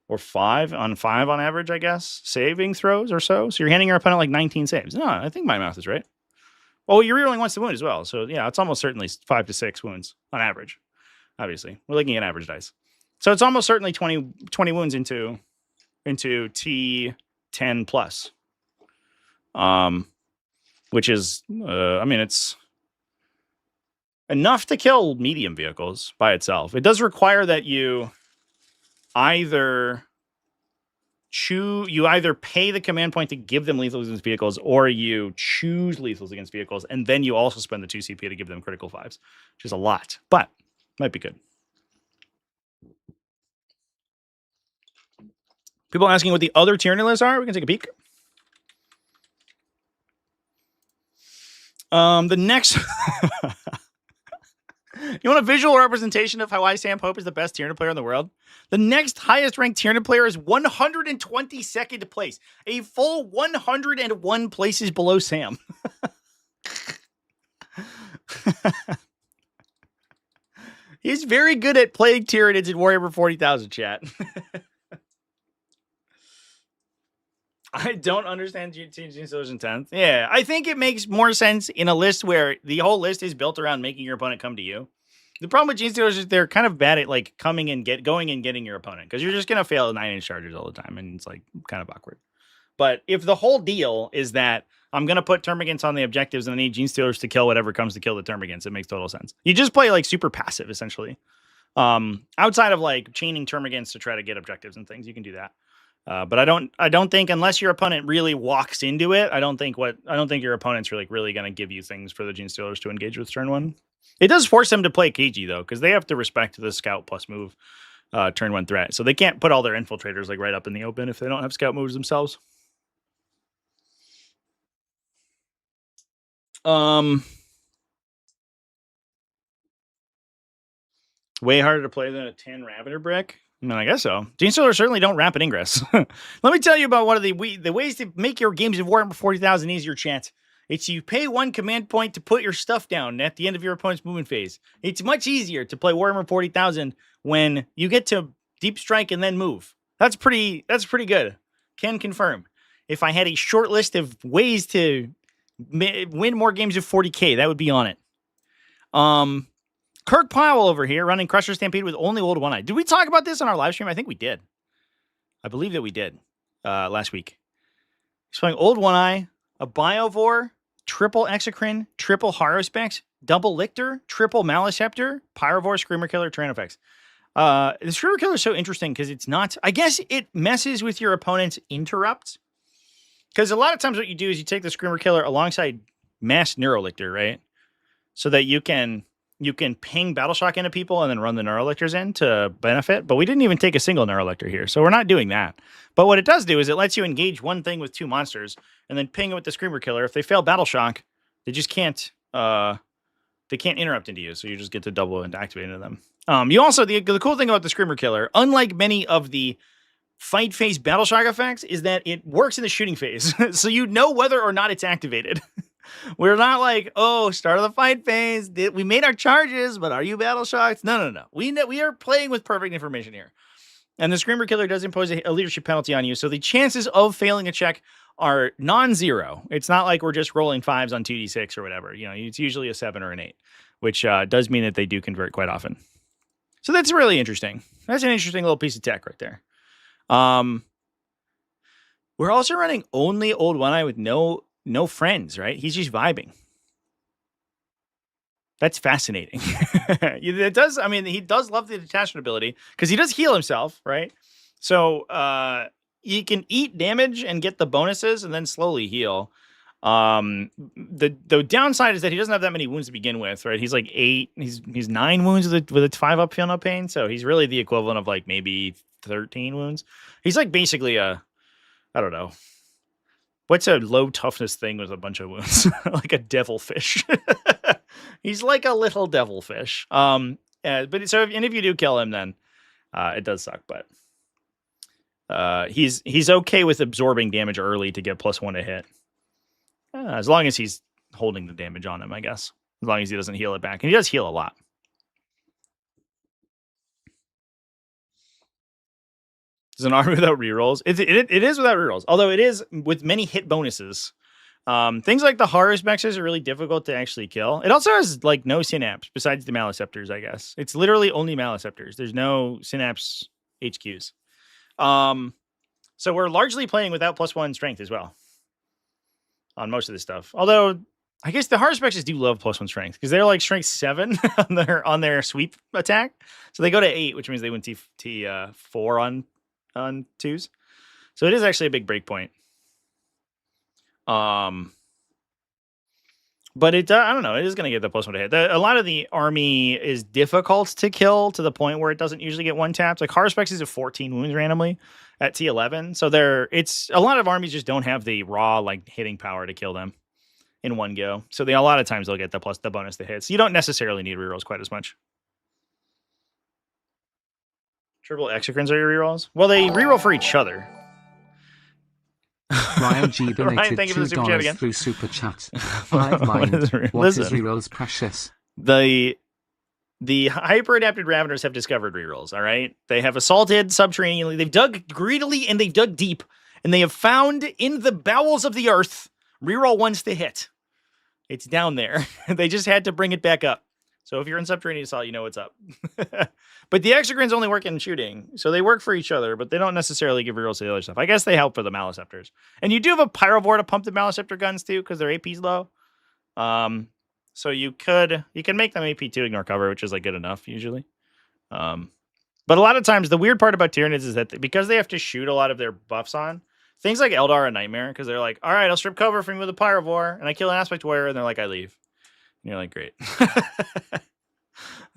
or 5 on average, I guess, saving throws or so. So you're handing your opponent like 19 saves. No, I think my math is right. Well, you're rerolling once the wound as well. So yeah, it's almost certainly 5 to 6 wounds on average. Obviously, we're looking at average dice. So it's almost certainly 20 wounds into T10 plus. Which is, I mean, it's enough to kill medium vehicles by itself. It does require that you either pay the command point to give them lethals against vehicles, or you choose lethals against vehicles, and then you also spend the 2 CP to give them critical 5s, which is a lot, but might be good. People asking what the other tyranny lists are. We can take a peek. The next... You want a visual representation of how Sam Pope is the best Tyranid player in the world? The next highest ranked Tyranid player is 122nd place. A full 101 places below Sam. He's very good at playing Tyranids in Warhammer 40,000, chat. I don't understand Genestealer's intent. Yeah, I think it makes more sense in a list where the whole list is built around making your opponent come to you. The problem with Genestealers is they're kind of bad at like going and getting your opponent, because you're just gonna fail 9-inch chargers all the time, and it's like kind of awkward. But if the whole deal is that I'm gonna put Termagants on the objectives and I need Genestealers to kill whatever comes to kill the Termagants, it makes total sense. You just play like super passive essentially. Outside of like chaining Termagants to try to get objectives and things, you can do that. But I don't think, unless your opponent really walks into it, I don't think your opponent's really going to give you things for the Genestealers to engage with turn 1. It does force them to play KG though, because they have to respect the scout plus move turn 1 threat. So they can't put all their infiltrators like right up in the open if they don't have scout moves themselves. Way harder to play than a 10 Ravager brick. I mean, I guess so. Genestealers certainly don't rapid ingress. Let me tell you about one of the ways to make your games of Warhammer 40,000 easier, chat. It's you pay 1 command point to put your stuff down at the end of your opponent's movement phase. It's much easier to play Warhammer 40,000 when you get to deep strike and then move. That's pretty good. Can confirm. If I had a short list of ways to win more games of 40K, that would be on it. Kirk Powell over here running Crusher Stampede with only Old One Eye. Did we talk about this on our live stream? I think we did. I believe that we did last week. He's playing Old One Eye, a Biovore, triple Exocrine, triple Haruspex, double Lictor, triple Maliceptor, Pyrovore, Screamer Killer, Tyrannofex. The Screamer Killer is so interesting because it's not... I guess it messes with your opponent's interrupts. Because a lot of times what you do is you take the Screamer Killer alongside Mass Neurolictor, right? So that you can ping Battle Shock into people and then run the Neurolictors in to benefit. But we didn't even take a single Neurolictor here, so we're not doing that. But what it does do is it lets you engage one thing with 2 monsters and then ping it with the Screamer Killer. If they fail Battle Shock, they just can't interrupt into you, so you just get to double and activate into them. You also, the cool thing about the Screamer Killer, unlike many of the fight phase Battle Shock effects, is that it works in the shooting phase. So you know whether or not it's activated. We're not like, oh, start of the fight phase. We made our charges, but are you Battle Shocked? No. We are playing with perfect information here. And the Screamer Killer does impose a leadership penalty on you, so the chances of failing a check are non-zero. It's not like we're just rolling 5s on 2d6 or whatever. You know, it's usually a 7 or an 8, which does mean that they do convert quite often. So that's really interesting. That's an interesting little piece of tech right there. We're also running only Old One Eye with no friends, right? He's just vibing. That's fascinating. It does. I mean, he does love the detachment ability because he does heal himself, right? So he can eat damage and get the bonuses and then slowly heal. The downside is that he doesn't have that many wounds to begin with, right? He's like 8. He's 9 wounds with a 5 up feel no pain, so he's really the equivalent of like maybe 13 wounds. He's like basically I don't know. What's a low toughness thing with a bunch of wounds? Like a devilfish. He's like a little devilfish. But so if you do kill him, then it does suck. But he's okay with absorbing damage early to get +1 to hit, as long as he's holding the damage on him, I guess. As long as he doesn't heal it back, and he does heal a lot. It's an army without rerolls. It is without rerolls, although it is with many hit bonuses. Things like the Harusbexes are really difficult to actually kill. It also has like no synapse besides the Maliceptors, I guess. It's literally only Maliceptors. There's no synapse HQs. So we're largely playing without +1 strength as well on most of this stuff. Although I guess the Harusbexes do love +1 strength because they're like strength 7 on their sweep attack. So they go to 8, which means they win T4 on 2s. So it is actually a big break point. But it I don't know, it is going to get the +1 to hit. A lot of the army is difficult to kill to the point where it doesn't usually get one tapped. Like Haruspex is 14 wounds randomly at T11. So it's a lot of armies just don't have the raw like hitting power to kill them in one go. So a lot of times they'll get the bonus to hits. You don't necessarily need rerolls quite as much. Triple exocrines are your rerolls? Well, they reroll for each other. Ryan G donated Ryan, $2 through Super Chat. What is rerolls precious? The hyper-adapted Raveners have discovered rerolls, all right? They have assaulted subterraneanly. They've dug greedily and they've dug deep. And they have found in the bowels of the earth reroll 1s to hit. It's down there. They just had to bring it back up. So if you're in subterranean assault, you know what's up. But the exocrines only work in shooting. So they work for each other, but they don't necessarily give rerolls to the other stuff. I guess they help for the Maliceptors. And you do have a Pyrovore to pump the Maliceptor guns too, because their AP's low. So you can make them AP2 ignore cover, which is like good enough usually. But a lot of times the weird part about Tyranids is that because they have to shoot a lot of their buffs on, things like Eldar and Nightmare, because they're like, all right, I'll strip cover from you with a Pyrovore, and I kill an Aspect Warrior, and they're like, I leave. And you're like, great.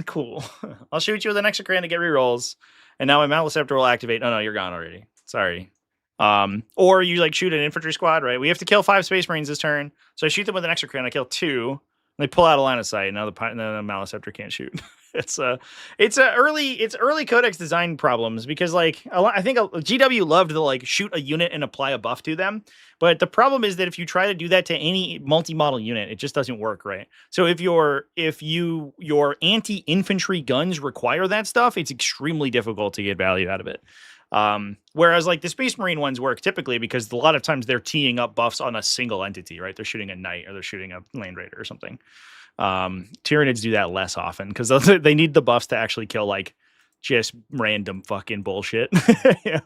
Cool. I'll shoot you with an exocrine to get rerolls, and now my Maliceptor will activate. Oh no, you're gone already. Sorry. Or you like shoot an infantry squad, right? We have to kill 5 Space Marines this turn, so I shoot them with an exocrine. I kill 2, and they pull out a line of sight. Now the Maliceptor can't shoot. It's early Codex design problems because like I think GW loved to like shoot a unit and apply a buff to them, but the problem is that if you try to do that to any multi-model unit, it just doesn't work, right? So if your anti-infantry guns require that stuff, it's extremely difficult to get value out of it. Whereas like the Space Marine ones work typically because a lot of times they're teeing up buffs on a single entity, right? They're shooting a knight or they're shooting a land raider or something. Tyranids do that less often because they need the buffs to actually kill like just random fucking bullshit. Yeah.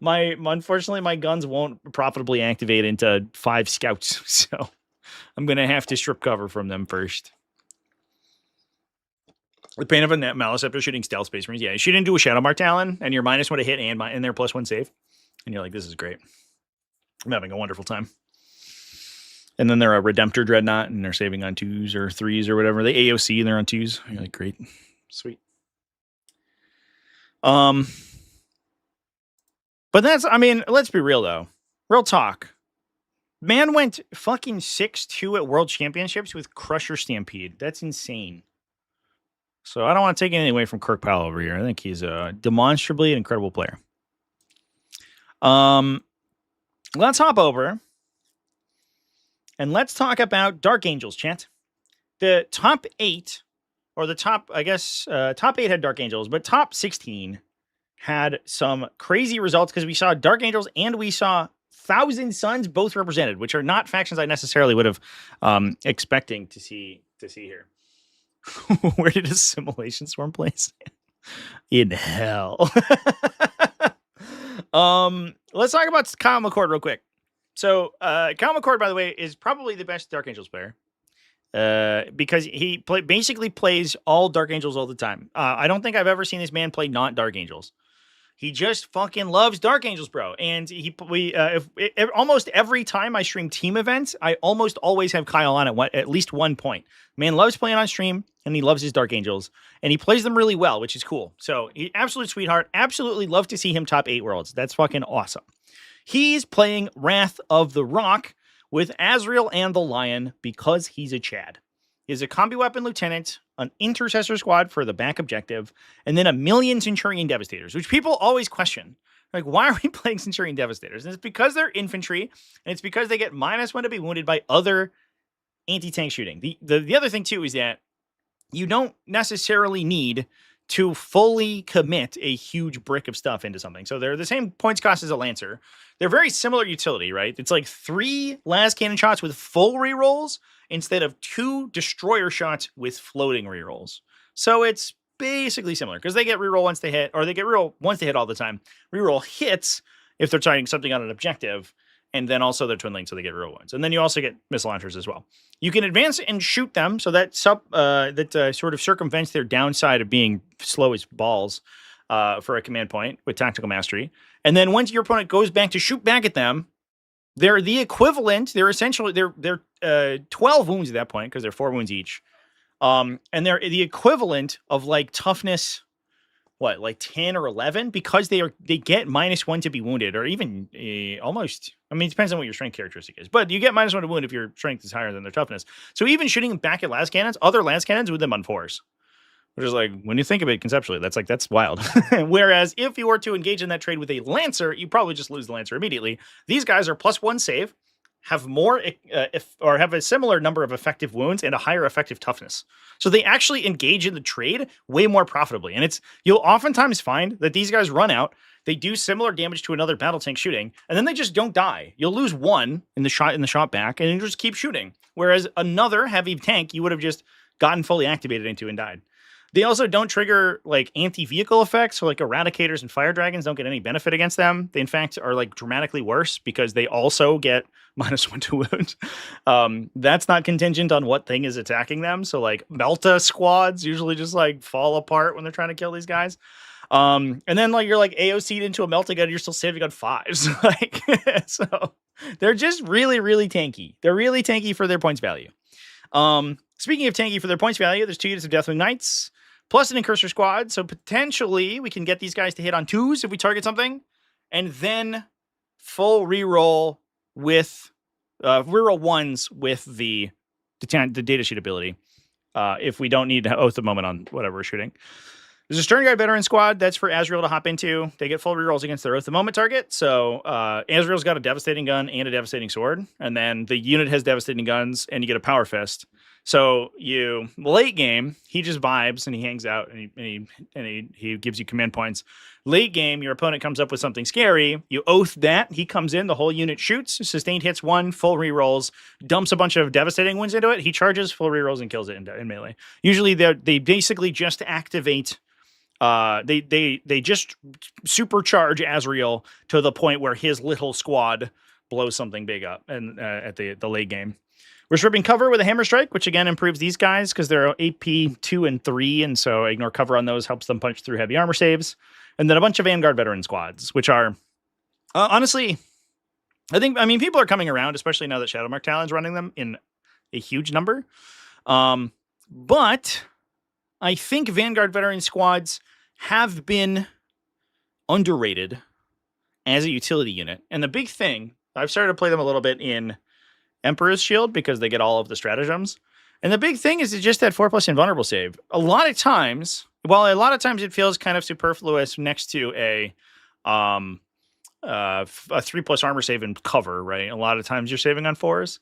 Unfortunately my guns won't profitably activate into 5 scouts, so I'm gonna have to strip cover from them first. The pain of a Maliceptor shooting stealth Space Marines. Yeah, you shoot into a Shadowmark Talon and you're -1 to hit and they're +1 save, and you're like, this is great. I'm having a wonderful time. And then they're a Redemptor Dreadnought, and they're saving on 2s or 3s or whatever. They AOC, and they're on 2s. You're like, great. Sweet. But that's, I mean, let's be real, though. Real talk. Man went fucking 6-2 at World Championships with Crusher Stampede. That's insane. So I don't want to take anything away from Kirk Powell over here. I think he's demonstrably an incredible player. Let's hop over. And let's talk about Dark Angels, chat. The top 8, or the top, I guess, top 8 had Dark Angels, but top 16 had some crazy results because we saw Dark Angels and we saw Thousand Suns both represented, which are not factions I necessarily would have expecting to see here. Where did Assimilation Swarm place? In hell. Let's talk about Kyle McCord real quick. So, Kyle McCord, by the way, is probably the best Dark Angels player. Because he basically plays all Dark Angels all the time. I don't think I've ever seen this man play not Dark Angels. He just fucking loves Dark Angels, bro. And almost every time I stream team events, I almost always have Kyle on at least one point. Man loves playing on stream, and he loves his Dark Angels, and he plays them really well, which is cool. So, he absolute sweetheart. Absolutely love to see him top 8 worlds. That's fucking awesome. He's playing Wrath of the Rock with Azrael and the Lion because he's a Chad. He's a combi weapon lieutenant, an intercessor squad for the back objective, and then a million Centurion Devastators, which people always question. Like, why are we playing Centurion Devastators? And it's because they're infantry, and it's because they get -1 to be wounded by other anti-tank shooting. The other thing, too, is that you don't necessarily need to fully commit a huge brick of stuff into something. So they're the same points cost as a Lancer. They're very similar utility, right? It's like 3 las cannon shots with full rerolls instead of 2 destroyer shots with floating rerolls. So it's basically similar because they get reroll once they hit, or they get reroll once they hit all the time. Reroll hits if they're targeting something on an objective, and then also they're twin linked, so they get reroll ones. And then you also get missile launchers as well. You can advance and shoot them, so that sort of circumvents their downside of being slow as balls for a command point with tactical mastery. And then once your opponent goes back to shoot back at them, they're the equivalent. They're essentially they're 12 wounds at that point because they're 4 wounds each, and they're the equivalent of like toughness, like 10 or 11, because they get -1 to be wounded, or even almost. I mean, it depends on what your strength characteristic is, but you get -1 to wound if your strength is higher than their toughness. So even shooting back at las cannons, other las cannons with them on 4s. Which is like, when you think of it conceptually, that's wild. Whereas if you were to engage in that trade with a Lancer, you probably just lose the Lancer immediately. These guys are +1 save, have more, or have a similar number of effective wounds and a higher effective toughness. So they actually engage in the trade way more profitably. And you'll oftentimes find that these guys run out, they do similar damage to another battle tank shooting, and then they just don't die. You'll lose 1 in the shot back, and you just keep shooting. Whereas another heavy tank, you would have just gotten fully activated into and died. They also don't trigger like anti-vehicle effects, so like Eradicators and Fire Dragons don't get any benefit against them. They in fact are like dramatically worse because they also get -1 to wound. That's not contingent on what thing is attacking them. So like Melta squads usually just like fall apart when they're trying to kill these guys. And then like you're like AOC'd into a Melta gun, you're still saving on 5s. Like, so they're just really, really tanky. They're really tanky for their points value. Speaking of tanky for their points value, there's 2 units of Deathwing Knights, plus an Incursor squad, so potentially we can get these guys to hit on 2s if we target something, and then full reroll with reroll 1s with the data sheet ability if we don't need to oath the moment on whatever we're shooting. There's a Stern Guard veteran squad that's for Azrael to hop into. They get full rerolls against their oath the moment target. So Azrael's got a devastating gun and a devastating sword, and then the unit has devastating guns, and you get a power fist. So late game, he just vibes and he hangs out and he gives you command points. Late game, your opponent comes up with something scary. You oath that. He comes in, the whole unit shoots, sustained hits 1, full rerolls, dumps a bunch of devastating wounds into it. He charges, full rerolls, and kills it in melee. Usually they basically just activate. They just supercharge Azrael to the point where his little squad blows something big up and at the late game. We're stripping cover with a Hammer Strike, which again improves these guys because they're AP 2 and 3, and so ignore cover on those helps them punch through heavy armor saves. And then a bunch of Vanguard veteran squads, which are honestly, I mean, people are coming around, especially now that Shadowmark Talon's running them in a huge number. But I think Vanguard veteran squads have been underrated as a utility unit. And the big thing, I've started to play them a little bit in Emperor's Shield because they get all of the stratagems. And the big thing is it's just that 4+ invulnerable save. A lot of times it feels kind of superfluous next to a 3+ armor save and cover, right? A lot of times you're saving on 4s.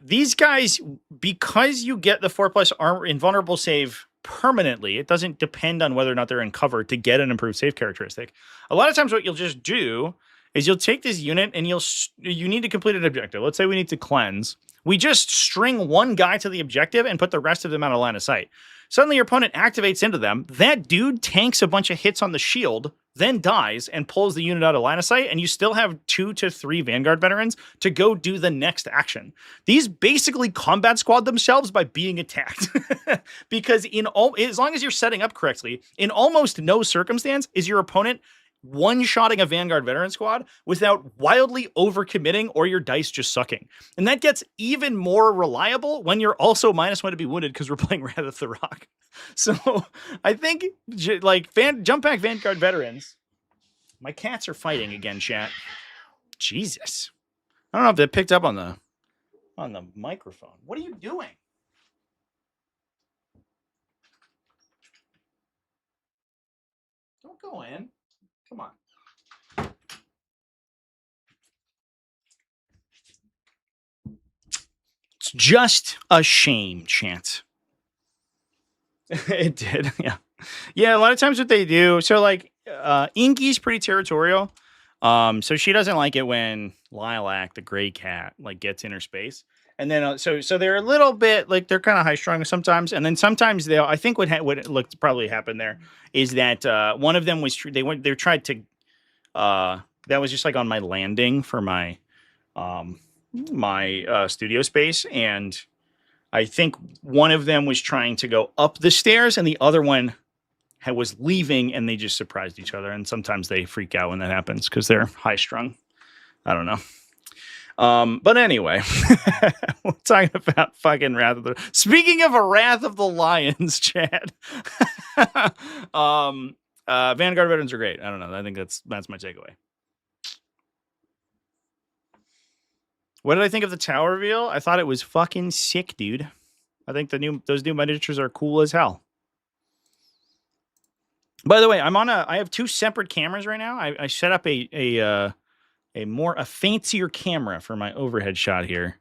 These guys, because you get the 4+ armor invulnerable save permanently, it doesn't depend on whether or not they're in cover to get an improved save characteristic. A lot of times what you'll just do is you'll take this unit and you need to complete an objective. Let's say we need to cleanse. We just string 1 guy to the objective and put the rest of them out of line of sight. Suddenly your opponent activates into them. That dude tanks a bunch of hits on the shield then dies and pulls the unit out of line of sight, and you still have 2 to 3 Vanguard veterans to go do the next action. These basically combat squad themselves by being attacked. Because as long as you're setting up correctly, in almost no circumstance is your opponent one-shotting a Vanguard veteran squad without wildly overcommitting or your dice just sucking. And that gets even more reliable when you're also -1 to be wounded because we're playing Wrath of the Rock. So I think, like, jump pack Vanguard veterans. My cats are fighting again, chat. Jesus. I don't know if they picked up on the microphone. What are you doing? Don't go in. Come on. It's just a shame, chat. It did, yeah. Yeah, a lot of times what they do, so like Inky's pretty territorial. So she doesn't like it when Lilac, the gray cat, like gets in her space. And then so they're a little bit like they're kind of high strung sometimes, and then sometimes they'll. I think what looked probably happened there is that one of them was they tried to that was just like on my landing for my studio space, and I think one of them was trying to go up the stairs, and the other one was leaving, and they just surprised each other. And sometimes they freak out when that happens because they're high strung. I don't know. But anyway, we're talking about fucking Wrath of the... Speaking of a Wrath of the Lions, Chad. Vanguard veterans are great. I don't know. I think that's my takeaway. What did I think of the tower reveal? I thought it was fucking sick, dude. I think those new miniatures are cool as hell. By the way, I have 2 separate cameras right now. I set up a fancier camera for my overhead shot here.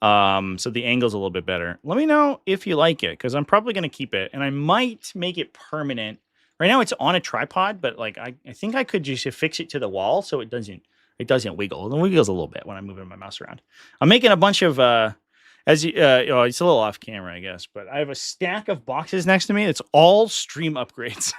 So the angle's a little bit better. Let me know if you like it, because I'm probably going to keep it, and I might make it permanent. Right now it's on a tripod, but like I think I could just affix it to the wall so it doesn't wiggle. It wiggles a little bit when I'm moving my mouse around. I'm making a bunch of it's a little off camera, I guess, but I have a stack of boxes next to me. It's all stream upgrades.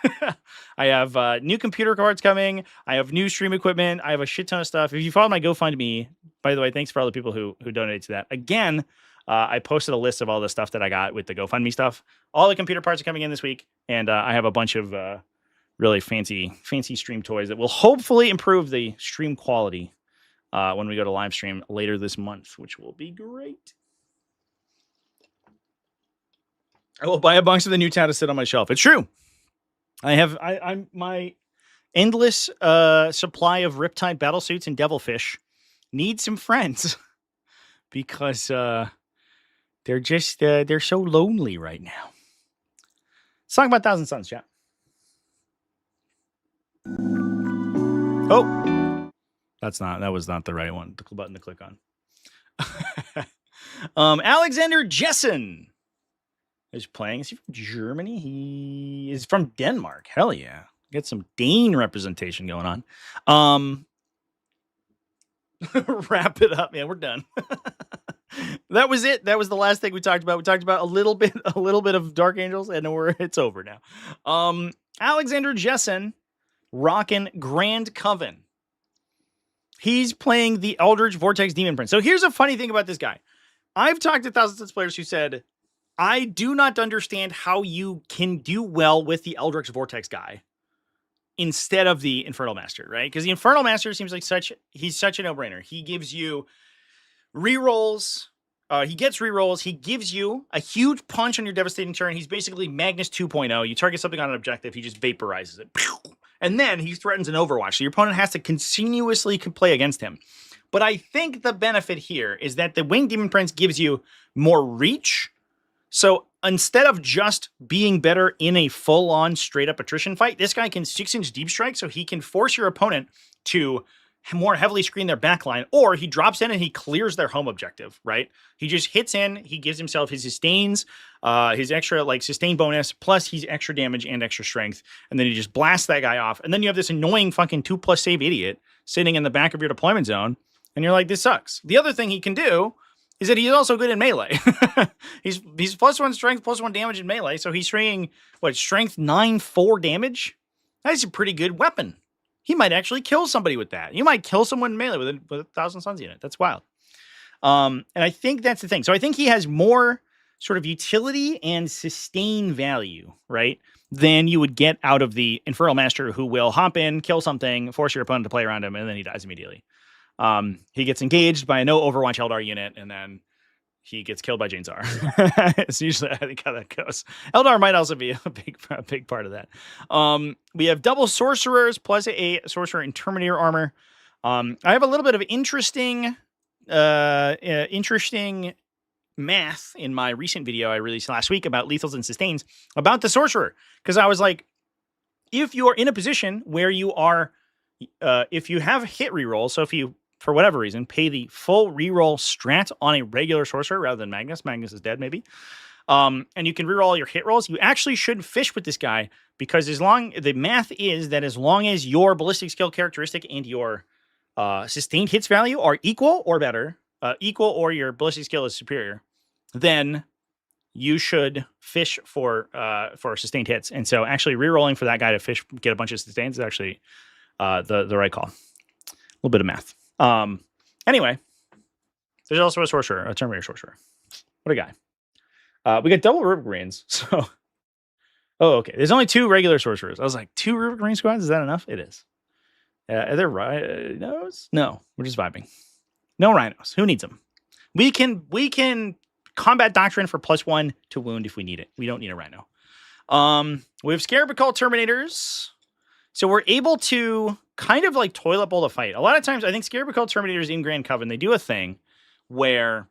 I have new computer cards coming. I have new stream equipment. I have a shit ton of stuff. If you follow my GoFundMe, by the way, thanks for all the people who donated to that. Again, I posted a list of all the stuff that I got with the GoFundMe stuff. All the computer parts are coming in this week, and I have a bunch of really fancy stream toys that will hopefully improve the stream quality when we go to live stream later this month, which will be great. I will buy a box of the new town to sit on my shelf. It's true. I'm my endless supply of Riptide battlesuits and Devilfish need some friends because they're just they're so lonely right now. Let's talk about Thousand Suns, chat. Oh, that was not the right one. The button to click on. Alexander Jessen is playing. Is he from Germany? He is from Denmark. Hell yeah. Get some Dane representation going on. Wrap it up, man. We're done. That was it. That was the last thing we talked about. We talked about a little bit of Dark Angels, and it's over now. Alexander Jessen rocking Grand Coven. He's playing the Eldritch Vortex Demon Prince. So here's a funny thing about this guy. I've talked to Thousand Suns players who said, I do not understand how you can do well with the Eldritch Vortex guy instead of the Infernal Master, right? Because the Infernal Master seems like he's such a no-brainer. He gives you rerolls. He gets rerolls. He gives you a huge punch on your devastating turn. He's basically Magnus 2.0. You target something on an objective, he just vaporizes it. And then he threatens an Overwatch. So your opponent has to continuously play against him. But I think the benefit here is that the Winged Demon Prince gives you more reach. So instead of just being better in a full-on straight-up attrition fight, this guy can 6-inch deep strike, so he can force your opponent to more heavily screen their backline, or he drops in and he clears their home objective, right? He just hits in, he gives himself his sustains, his extra sustain bonus, plus he's extra damage and extra strength, and then he just blasts that guy off. And then you have this annoying fucking 2+ save idiot sitting in the back of your deployment zone, and you're like, this sucks. The other thing he can do is that he's also good in melee. he's +1 strength, +1 damage in melee, so he's swinging, strength 9, 4 damage That's a pretty good weapon. He might actually kill somebody with that. You might kill someone in melee with a 1,000 Suns unit. That's wild. And I think that's the thing. So I think he has more sort of utility and sustain value, right, than you would get out of the Infernal Master, who will hop in, kill something, force your opponent to play around him, and then he dies immediately. He gets engaged by a no Overwatch Eldar unit, and then he gets killed by Jane Czar. It's usually, I think, how that goes. Eldar might also be a big part of that. We have double sorcerers plus a sorcerer and Terminator armor. I have a little bit of interesting math in my recent video I released last week about lethals and sustains about the sorcerer, because I was like, if you are in a position where you are, if you have hit reroll, so if you, for whatever reason, pay the full reroll strat on a regular sorcerer rather than Magnus. Magnus is dead, maybe. And you can reroll your hit rolls. You actually should fish with this guy, because the math is that as long as your ballistic skill characteristic and your sustained hits value are equal or better, equal or your ballistic skill is superior, then you should fish for sustained hits. And so actually rerolling for that guy to get a bunch of sustains is actually the right call. A little bit of math. Anyway, there's also a sorcerer, a Terminator sorcerer. What a guy. We got double Rubric Marines. So, okay. There's only 2 regular sorcerers. I was like, 2 Rubric Marine squads? Is that enough? It is. Are there rhinos? No, we're just vibing. No rhinos. Who needs them? We can combat doctrine for +1 to wound if we need it. We don't need a rhino. We have Scarabocult Terminators. So we're able to kind of like toilet bowl the fight. A lot of times, I think Scarabocult Terminators in Grand Coven, they do a thing where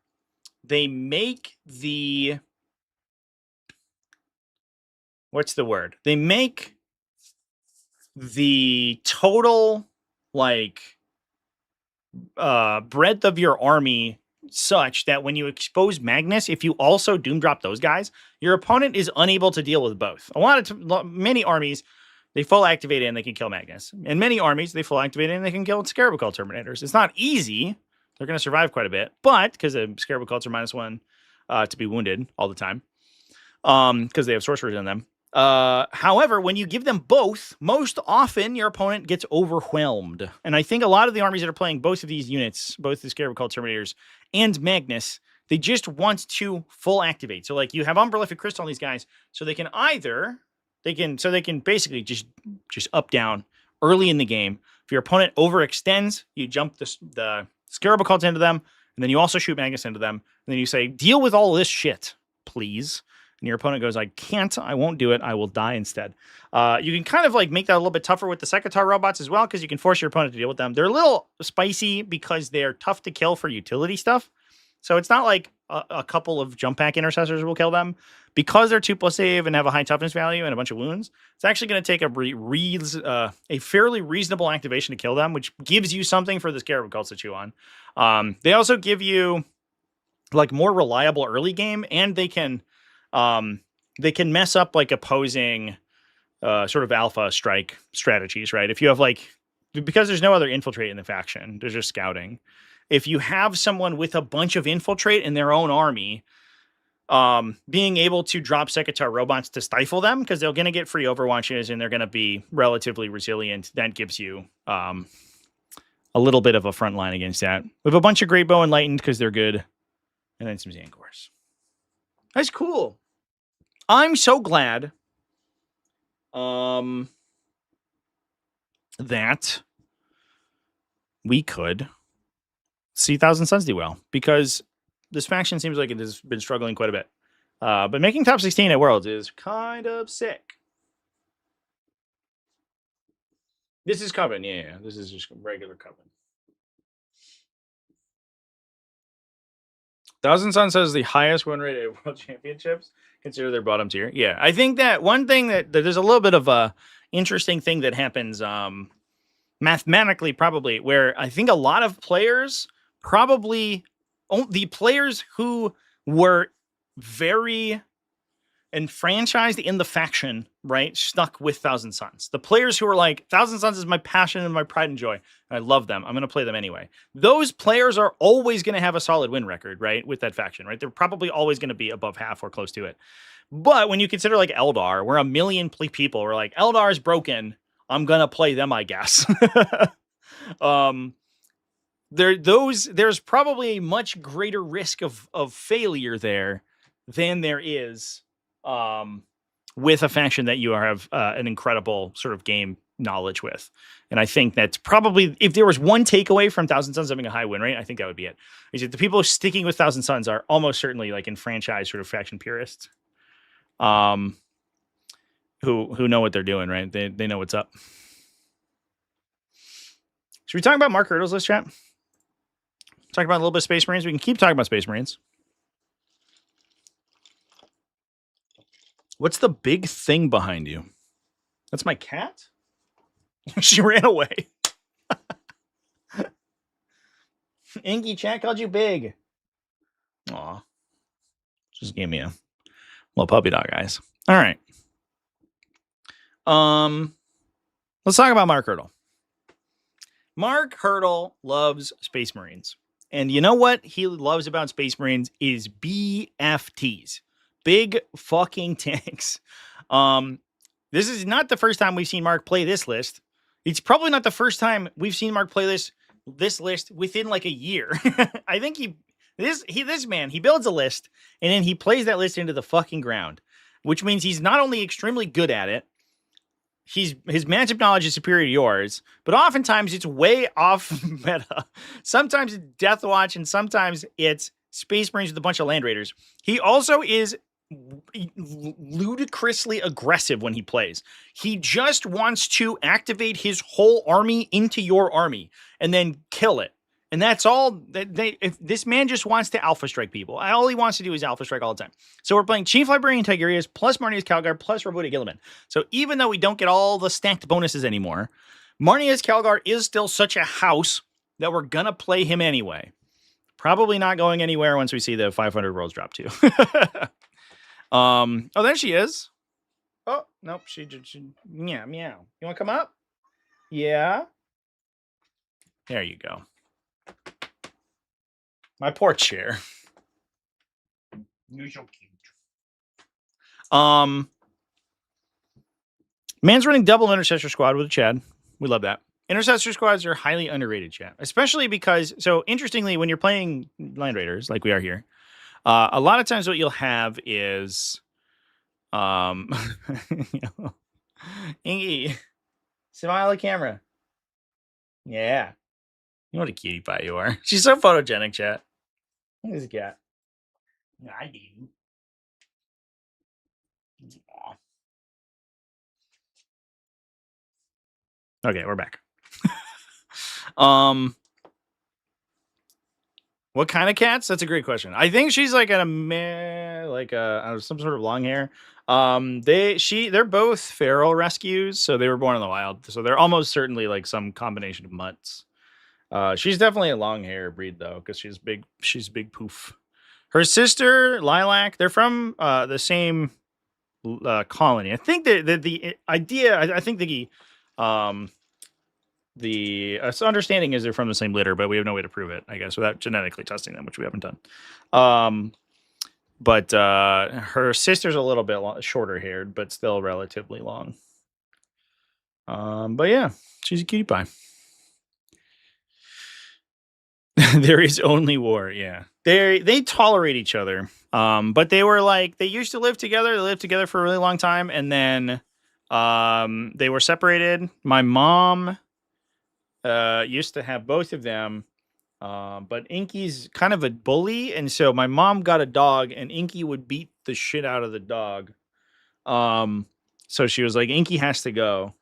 they make the... What's the word? They make the total, like, breadth of your army such that when you expose Magnus, if you also doom drop those guys, your opponent is unable to deal with both. Many armies, they full activate it and they can kill Magnus. And many armies, they full activate it and they can kill Scarabocult Terminators. It's not easy. They're going to survive quite a bit, but because the Scarabocults are -1 to be wounded all the time, because they have sorcerers in them. However, when you give them both, most often your opponent gets overwhelmed. And I think a lot of the armies that are playing both of these units, both the Scarabocult Terminators and Magnus, they just want to full activate. So like you have Umberlific Crystal on these guys, so they can basically just up down early in the game. If your opponent overextends, you jump the Scarabocults into them, and then you also shoot Magnus into them, and then you say, deal with all this shit, please. And your opponent goes, I can't, I won't do it, I will die instead. You can kind of like make that a little bit tougher with the Sekitar robots as well, because you can force your opponent to deal with them. They're a little spicy because they're tough to kill for utility stuff. So it's not like a couple of jump pack intercessors will kill them. Because they're 2+ save and have a high toughness value and a bunch of wounds, it's actually going to take a fairly reasonable activation to kill them, which gives you something for the Scarabocults to chew on. They also give you like more reliable early game, and they can mess up like opposing sort of alpha strike strategies, right? If you have because there's no other infiltrate in the faction, there's just scouting. If you have someone with a bunch of infiltrate in their own army, being able to drop Sekitar robots to stifle them, because they're going to get free overwatches and they're going to be relatively resilient, that gives you a little bit of a front line against that. We have a bunch of Great Bow Enlightened because they're good, and then some Zangors. That's cool. I'm so glad that we could see Thousand Suns do well, because this faction seems like it has been struggling quite a bit. But making top 16 at Worlds is kind of sick. This is Coven, yeah. This is just regular Coven. Thousand Suns says the highest win rate at World Championships. Consider their bottom tier. Yeah, I think that one thing that there's a little bit of a interesting thing that happens mathematically, probably, where I think a lot of players, probably the players who were very enfranchised in the faction, right, stuck with Thousand Suns. The players who were like, Thousand Suns is my passion and my pride and joy, and I love them, I'm going to play them anyway. Those players are always going to have a solid win record, right, with that faction, right? They're probably always going to be above half or close to it. But when you consider like Eldar, where 1 million people were like, Eldar is broken, I'm going to play them, I guess. There's probably a much greater risk of failure there than there is with a faction that you have an incredible sort of game knowledge with. And I think that's probably, if there was one takeaway from Thousand Suns having a high win rate, I think that would be it. Is that the people sticking with Thousand Suns are almost certainly like enfranchised sort of faction purists, who know what they're doing, right? They know what's up. Should we talk about Mark Hertel's list, chat? Talk about a little bit of Space Marines. We can keep talking about Space Marines. What's the big thing behind you? That's my cat? She ran away. Inky, chat called you big. Aw. Just gave me a little puppy dog, guys. All right. Let's talk about Mark Hertel. Mark Hertel loves Space Marines. And you know what he loves about Space Marines is BFTs. Big fucking tanks. This is not the first time we've seen Mark play this list. It's probably not the first time we've seen Mark play this list within like a year. I think this man builds a list and then he plays that list into the fucking ground, which means he's not only extremely good at it, his matchup knowledge is superior to yours, but oftentimes it's way off meta. Sometimes it's Death Watch, and sometimes it's Space Marines with a bunch of Land Raiders. He also is ludicrously aggressive when he plays. He just wants to activate his whole army into your army and then kill it. And that's all. If this man just wants to alpha strike people. All he wants to do is alpha strike all the time. So we're playing Chief Librarian Tigurius plus Marnia's Calgar plus Robotic Gilliman. So even though we don't get all the stacked bonuses anymore, Marnia's Calgar is still such a house that we're going to play him anyway. Probably not going anywhere once we see the 500 rolls drop too. Oh, there she is. Oh, nope. She meow. You want to come up? Yeah. There you go. My poor chair. You're so cute. Man's running double Intercessor Squad with a Chad. We love that. Intercessor Squads are highly underrated, chat. Especially because, so interestingly, when you're playing Land Raiders, like we are here, a lot of times what you'll have is, Ingy, smile at camera. Yeah. You know what a cutie pie you are. She's so photogenic, chat. Look at this cat. I do. Okay, we're back. What kind of cats? That's a great question. I think she's like some sort of long hair. They're both feral rescues, so they were born in the wild. So they're almost certainly like some combination of mutts. She's definitely a long hair breed though, because she's big. She's big poof. Her sister Lilac, they're from the same colony. I think the idea. I think the understanding is they're from the same litter, but we have no way to prove it, I guess, without genetically testing them, which we haven't done. But her sister's a little bit shorter haired, but still relatively long. But yeah, she's a cutie pie. There is only war. Yeah, they tolerate each other. But they were like, they used to live together. They lived together for a really long time, and then they were separated. My mom used to have both of them, but Inky's kind of a bully, and so my mom got a dog, and Inky would beat the shit out of the dog. So she was like, Inky has to go.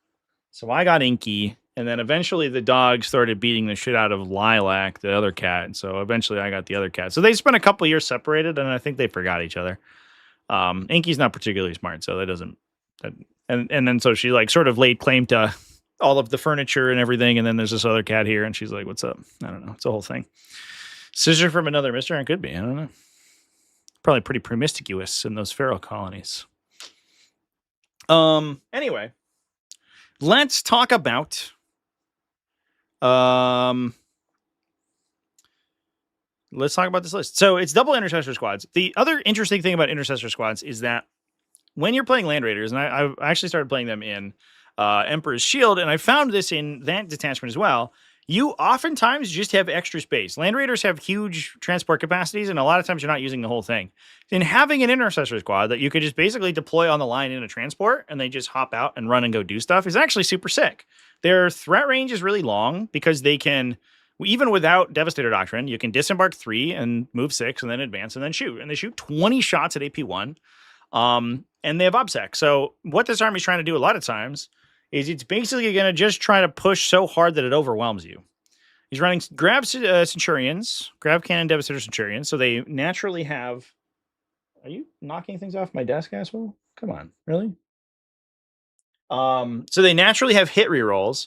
So I got Inky. And then eventually the dog started beating the shit out of Lilac, the other cat. And so eventually I got the other cat. So they spent a couple years separated, and I think they forgot each other. Inky's not particularly smart, so that doesn't. And then so she like sort of laid claim to all of the furniture and everything. And then there's this other cat here, and she's like, "What's up?" I don't know. It's a whole thing. Sister from another mister? It could be. I don't know. Probably pretty promiscuous in those feral colonies. Anyway, let's talk about. Let's talk about this list. So it's double Intercessor Squads. The other interesting thing about Intercessor Squads is that when you're playing Land Raiders, and I actually started playing them in Emperor's Shield, and I found this in that detachment as well. You oftentimes just have extra space. Land Raiders have huge transport capacities, and a lot of times you're not using the whole thing. And having an intercessor squad that you could just basically deploy on the line in a transport, and they just hop out and run and go do stuff, is actually super sick. Their threat range is really long because they can, even without Devastator Doctrine, you can disembark 3 and move 6 and then advance and then shoot. And they shoot 20 shots at AP1. And they have OBSEC. So what this army is trying to do a lot of times is it's basically going to just try to push so hard that it overwhelms you. He's running Grav Centurions, Grav Cannon, Devastator Centurions. So they naturally have... Are you knocking things off my desk, asshole? Come on, really? So they naturally have hit rerolls,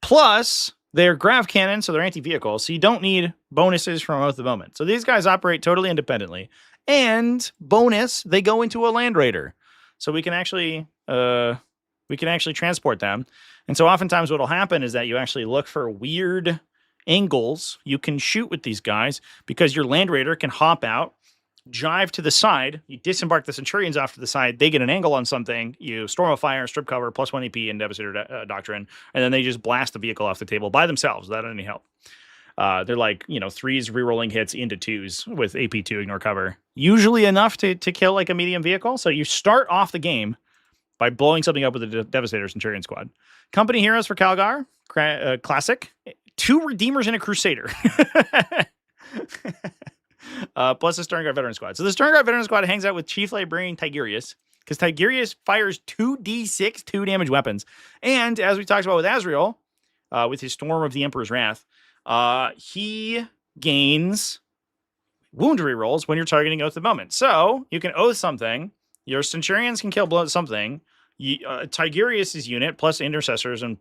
plus they're Grav Cannon, so they're anti-vehicle, so you don't need bonuses from Oath of Moment. So these guys operate totally independently. And bonus, they go into a Land Raider. So we can actually transport them. And so oftentimes what will happen is that you actually look for weird angles you can shoot with these guys because your Land Raider can hop out, jive to the side, you disembark the Centurions off to the side, they get an angle on something, you storm a fire, strip cover, plus 1 AP and Devastator Doctrine, and then they just blast the vehicle off the table by themselves without any help. They're like, 3s rerolling hits into 2s with AP2 ignore cover. Usually enough to kill like a medium vehicle. So you start off the game by blowing something up with a Devastator Centurion squad. Company Heroes for Calgar, classic. 2 Redeemers and a Crusader. Plus the Stern Guard Veteran Squad. So the Stern Guard Veteran Squad hangs out with Chief Librarian Tigurius, because Tigurius fires 2d6 2 damage weapons. And as we talked about with Azrael, with his Storm of the Emperor's Wrath, he gains wound rerolls when you're targeting Oath of Moment. So you can oath something, your Centurions can kill something, Tigurius' unit plus intercessors and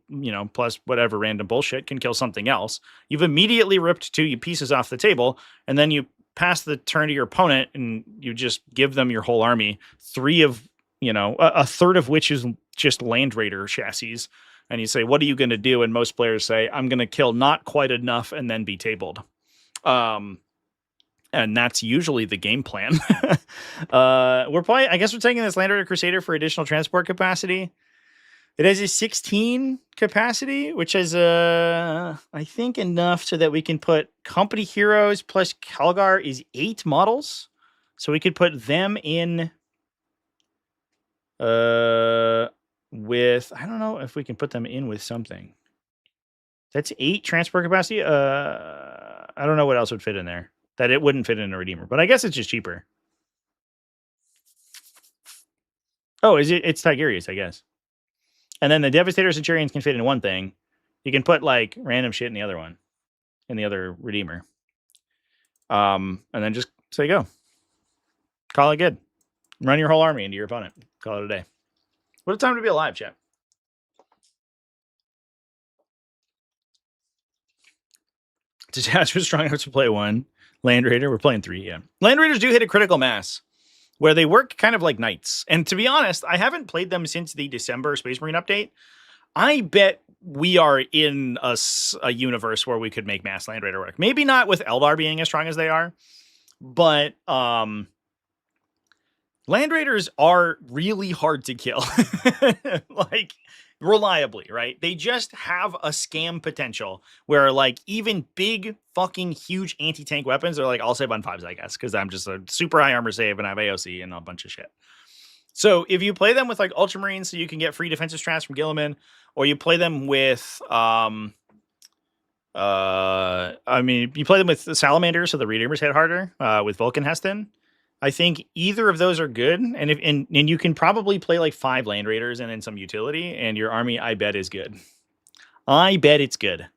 plus whatever random bullshit can kill something else. You've immediately ripped 2 pieces off the table, and then you pass the turn to your opponent and you just give them your whole army, 3 of a third of which is just Land Raider chassis. And you say, what are you going to do? And most players say, I'm going to kill not quite enough and then be tabled. And that's usually the game plan. I guess we're taking this Land Raider Crusader for additional transport capacity. It has a 16 capacity, which is, I think, enough so that we can put Company Heroes plus Calgar is 8 models. So we could put them in with, I don't know if we can put them in with something. That's 8 transport capacity. I don't know what else would fit in there. That it wouldn't fit in a Redeemer, but I guess it's just cheaper. Oh, is it? It's Tigurius, I guess. And then the Devastator Centurions can fit in one thing. You can put like random shit in the other one, in the other Redeemer. And then just say go. Call it good. Run your whole army into your opponent. Call it a day. What a time to be alive, chat. Detached was strong enough to play 1. Land Raider, we're playing 3, yeah. Land Raiders do hit a critical mass, where they work kind of like knights. And to be honest, I haven't played them since the December Space Marine update. I bet we are in a universe where we could make mass Land Raider work. Maybe not with Eldar being as strong as they are, but Land Raiders are really hard to kill. Like, reliably, right? They just have a scam potential where like even big fucking huge anti-tank weapons are like, I'll save on 5s, I guess, because I'm just a super high armor save and I have AOC and a bunch of shit. So if you play them with like Ultramarines, so you can get free defensive strats from Gilliman, or you play them with you play them with the Salamanders, so the Redeemers hit harder, with Vulcan Heston. I think either of those are good, and you can probably play like 5 Land Raiders and then some utility, and your army, I bet, is good. I bet it's good.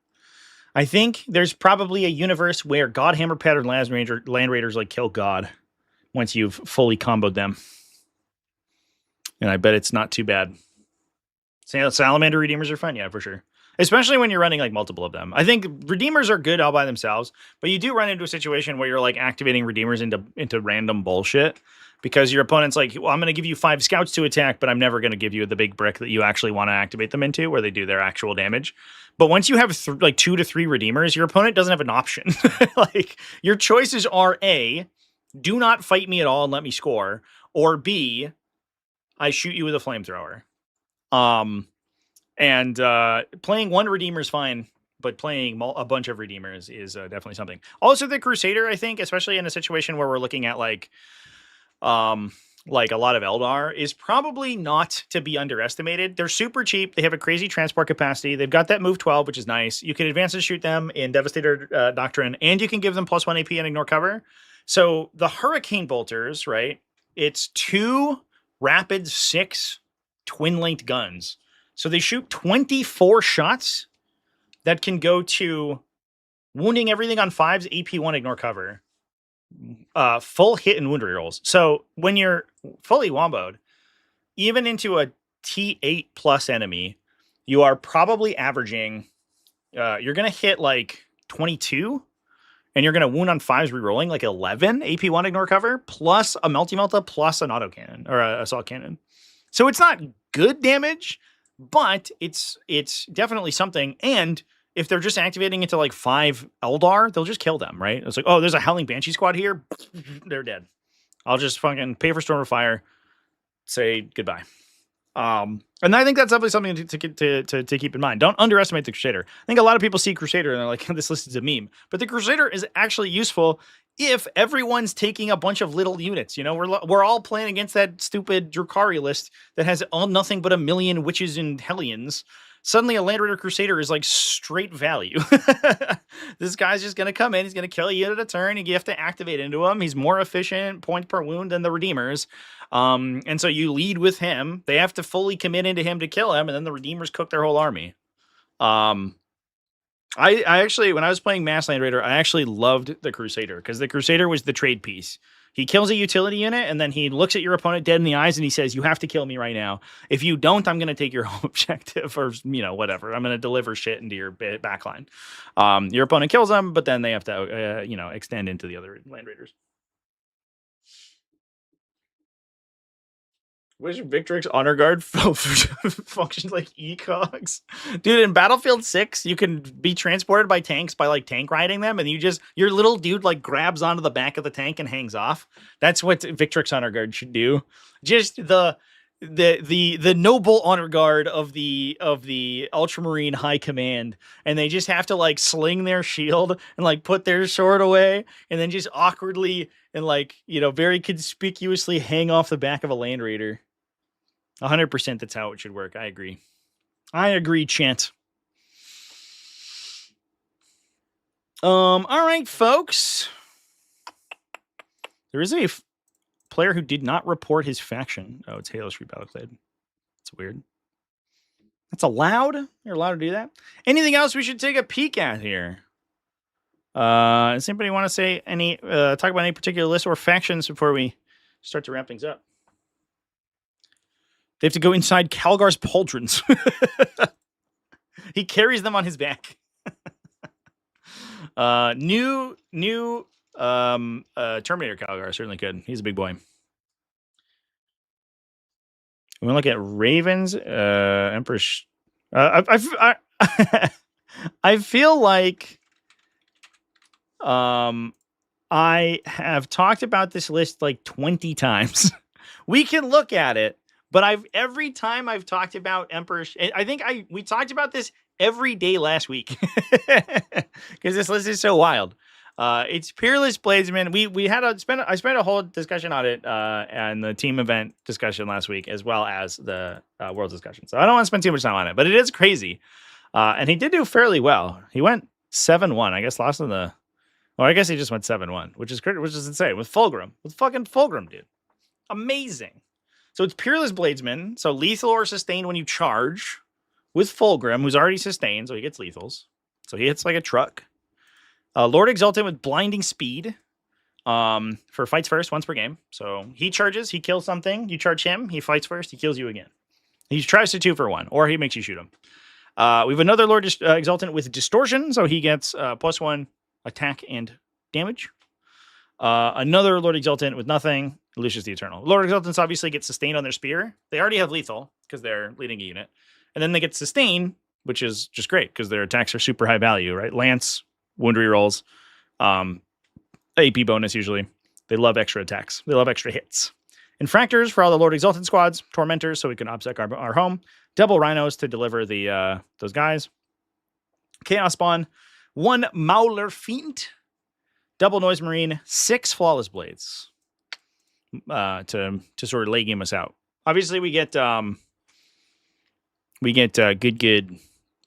I think there's probably a universe where Godhammer pattern Land Raiders like kill God once you've fully comboed them, and I bet it's not too bad. Salamander Redeemers are fun, yeah, for sure. Especially when you're running like multiple of them. I think Redeemers are good all by themselves, but you do run into a situation where you're like activating Redeemers into random bullshit because your opponent's like, well, I'm going to give you 5 scouts to attack, but I'm never going to give you the big brick that you actually want to activate them into where they do their actual damage. But once you have like 2 to 3 Redeemers, your opponent doesn't have an option. Like your choices are A, do not fight me at all and let me score, or B, I shoot you with a flamethrower. And playing one Redeemer is fine, but playing a bunch of Redeemers is definitely something. Also, the Crusader, I think, especially in a situation where we're looking at like a lot of Eldar, is probably not to be underestimated. They're super cheap. They have a crazy transport capacity. They've got that move 12, which is nice. You can advance and shoot them in Devastator Doctrine, and you can give them +1 AP and ignore cover. So the Hurricane Bolters, right? It's 2 rapid 6 twin-linked guns. So they shoot 24 shots that can go to wounding everything on 5s, AP1, ignore cover. Full hit and wound rerolls. So when you're fully womboed, even into a T8 plus enemy, you are probably averaging, you're going to hit like 22, and you're going to wound on 5s rerolling like 11 AP1 ignore cover, plus a multi-melta, plus an autocannon or a assault cannon. So it's not good damage, but it's definitely something. And if they're just activating into like 5 Eldar, they'll just kill them, right? It's like, oh, there's a Howling Banshee squad here. They're dead. I'll just fucking pay for Storm of Fire, say goodbye. And I think that's definitely something to keep in mind. Don't underestimate the Crusader. I think a lot of people see Crusader and they're like, this list is a meme. But the Crusader is actually useful if everyone's taking a bunch of little units. You know, we're all playing against that stupid Drukhari list that has nothing but a million witches and hellions. Suddenly a Land Raider Crusader is like straight value. This guy's just going to come in. He's going to kill a unit at a turn. You have to activate into him. He's more efficient point per wound than the Redeemers. And so you lead with him. They have to fully commit into him to kill him. And then the Redeemers cook their whole army. I actually, when I was playing Mass Land Raider, I actually loved the Crusader because the Crusader was the trade piece. He kills a utility unit, and then he looks at your opponent dead in the eyes, and he says, you have to kill me right now. If you don't, I'm going to take your home objective, or, whatever. I'm going to deliver shit into your backline. Your opponent kills them, but then they have to, extend into the other Land Raiders. Wizard Victrix Honor Guard functions like ECOGs. Dude, in Battlefield 6, you can be transported by tanks by like tank riding them, and your little dude like grabs onto the back of the tank and hangs off. That's what Victrix Honor Guard should do. Just the noble honor guard of the Ultramarine High Command, and they just have to like sling their shield and like put their sword away, and then just awkwardly and like very conspicuously hang off the back of a Land Raider. 100%, that's how it should work. I agree, Chant. All right, folks. There is a player who did not report his faction. Oh, it's Halo Street Battleclad. That's weird. That's allowed? You're allowed to do that? Anything else we should take a peek at here? Does anybody want to say talk about any particular list or factions before we start to wrap things up? They have to go inside Calgar's pauldrons. He carries them on his back. New Terminator Calgar certainly could. He's a big boy. When we look at Ravens, Empress. I feel like I have talked about this list like 20 times. We can look at it, but every time I've talked about Emperor, I think we talked about this every day last week because this list is so wild. It's Peerless Bladesman. I spent a whole discussion on it and the team event discussion last week, as well as the world discussion. So I don't want to spend too much time on it, but it is crazy. And he did do fairly well. He went 7-1. I guess lost in the. Well, I guess he just went 7-1, which is insane with Fulgrim. With fucking Fulgrim, dude. Amazing. So it's Peerless Bladesman. So lethal or sustained when you charge with Fulgrim, who's already sustained, so he gets lethals. So he hits like a truck. Lord Exultant with blinding speed for fights first once per game. So he charges, he kills something, you charge him, he fights first, he kills you again. He tries to 2 for 1, or he makes you shoot him. We have another Lord Exultant with distortion, so he gets +1 attack and damage. Another Lord Exultant with nothing, Lucius the Eternal. Lord Exultants obviously get sustained on their spear. They already have lethal because they're leading a unit. And then they get sustain, which is just great because their attacks are super high value, right? Lance, wound rerolls, AP bonus usually. They love extra attacks. They love extra hits. Infractors for all the Lord Exalted squads. Tormentors so we can obsec our home. Double Rhinos to deliver the those guys. Chaos Spawn. 1 Mauler Fiend. Double Noise Marine. 6 Flawless Blades. To sort of late game us out. Obviously, we get good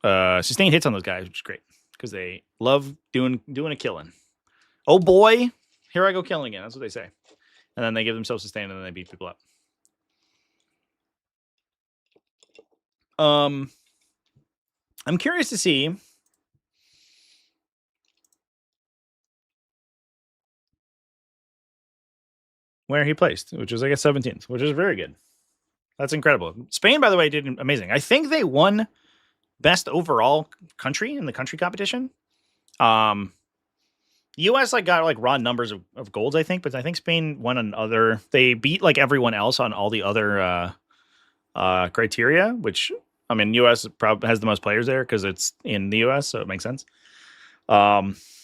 sustained hits on those guys, which is great because they love doing a killing. Oh boy, here I go killing again. That's what they say, and then they give themselves sustained and then they beat people up. I'm curious to see where he placed, which was, I guess, 17th, which is very good. That's incredible. Spain, by the way, did amazing. I think they won best overall country in the country competition. US got raw numbers of golds, I think, but I think Spain won another. They beat everyone else on all the other criteria, which I mean, US probably has the most players there because it's in the US, so it makes sense.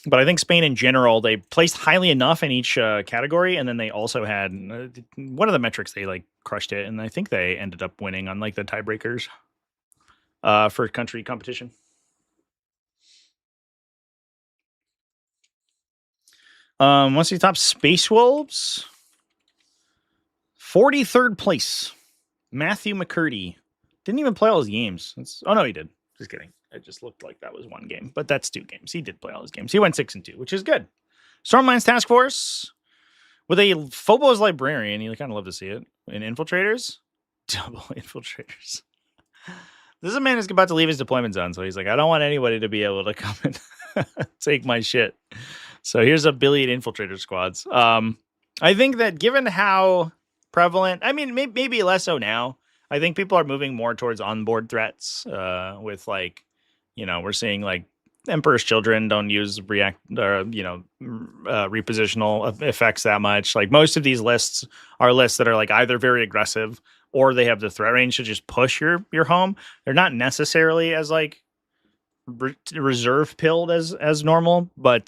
But I think Spain in general, they placed highly enough in each category, and then they also had one of the metrics they crushed it, and I think they ended up winning on the tiebreakers for country competition. Once you top Space Wolves, 43rd place, Matthew McCurdy. Didn't even play all his games. Oh no, he did. Just kidding. It just looked like that was one game, but that's 2 games. He did play all his games. He went 6-2, which is good. Stormlines Task Force with a Phobos Librarian. You kind of love to see it. In Infiltrators, double Infiltrators. This is a man who's about to leave his deployment zone, so he's like, I don't want anybody to be able to come and take my shit. So here's a billion Infiltrator squads. I think that given how prevalent, I mean, maybe less so now. I think people are moving more towards onboard threats with we're seeing Emperor's Children don't use repositional effects that much. Most of these lists are lists that are either very aggressive or they have the threat range to just push your home. They're not necessarily as reserve pilled as normal, but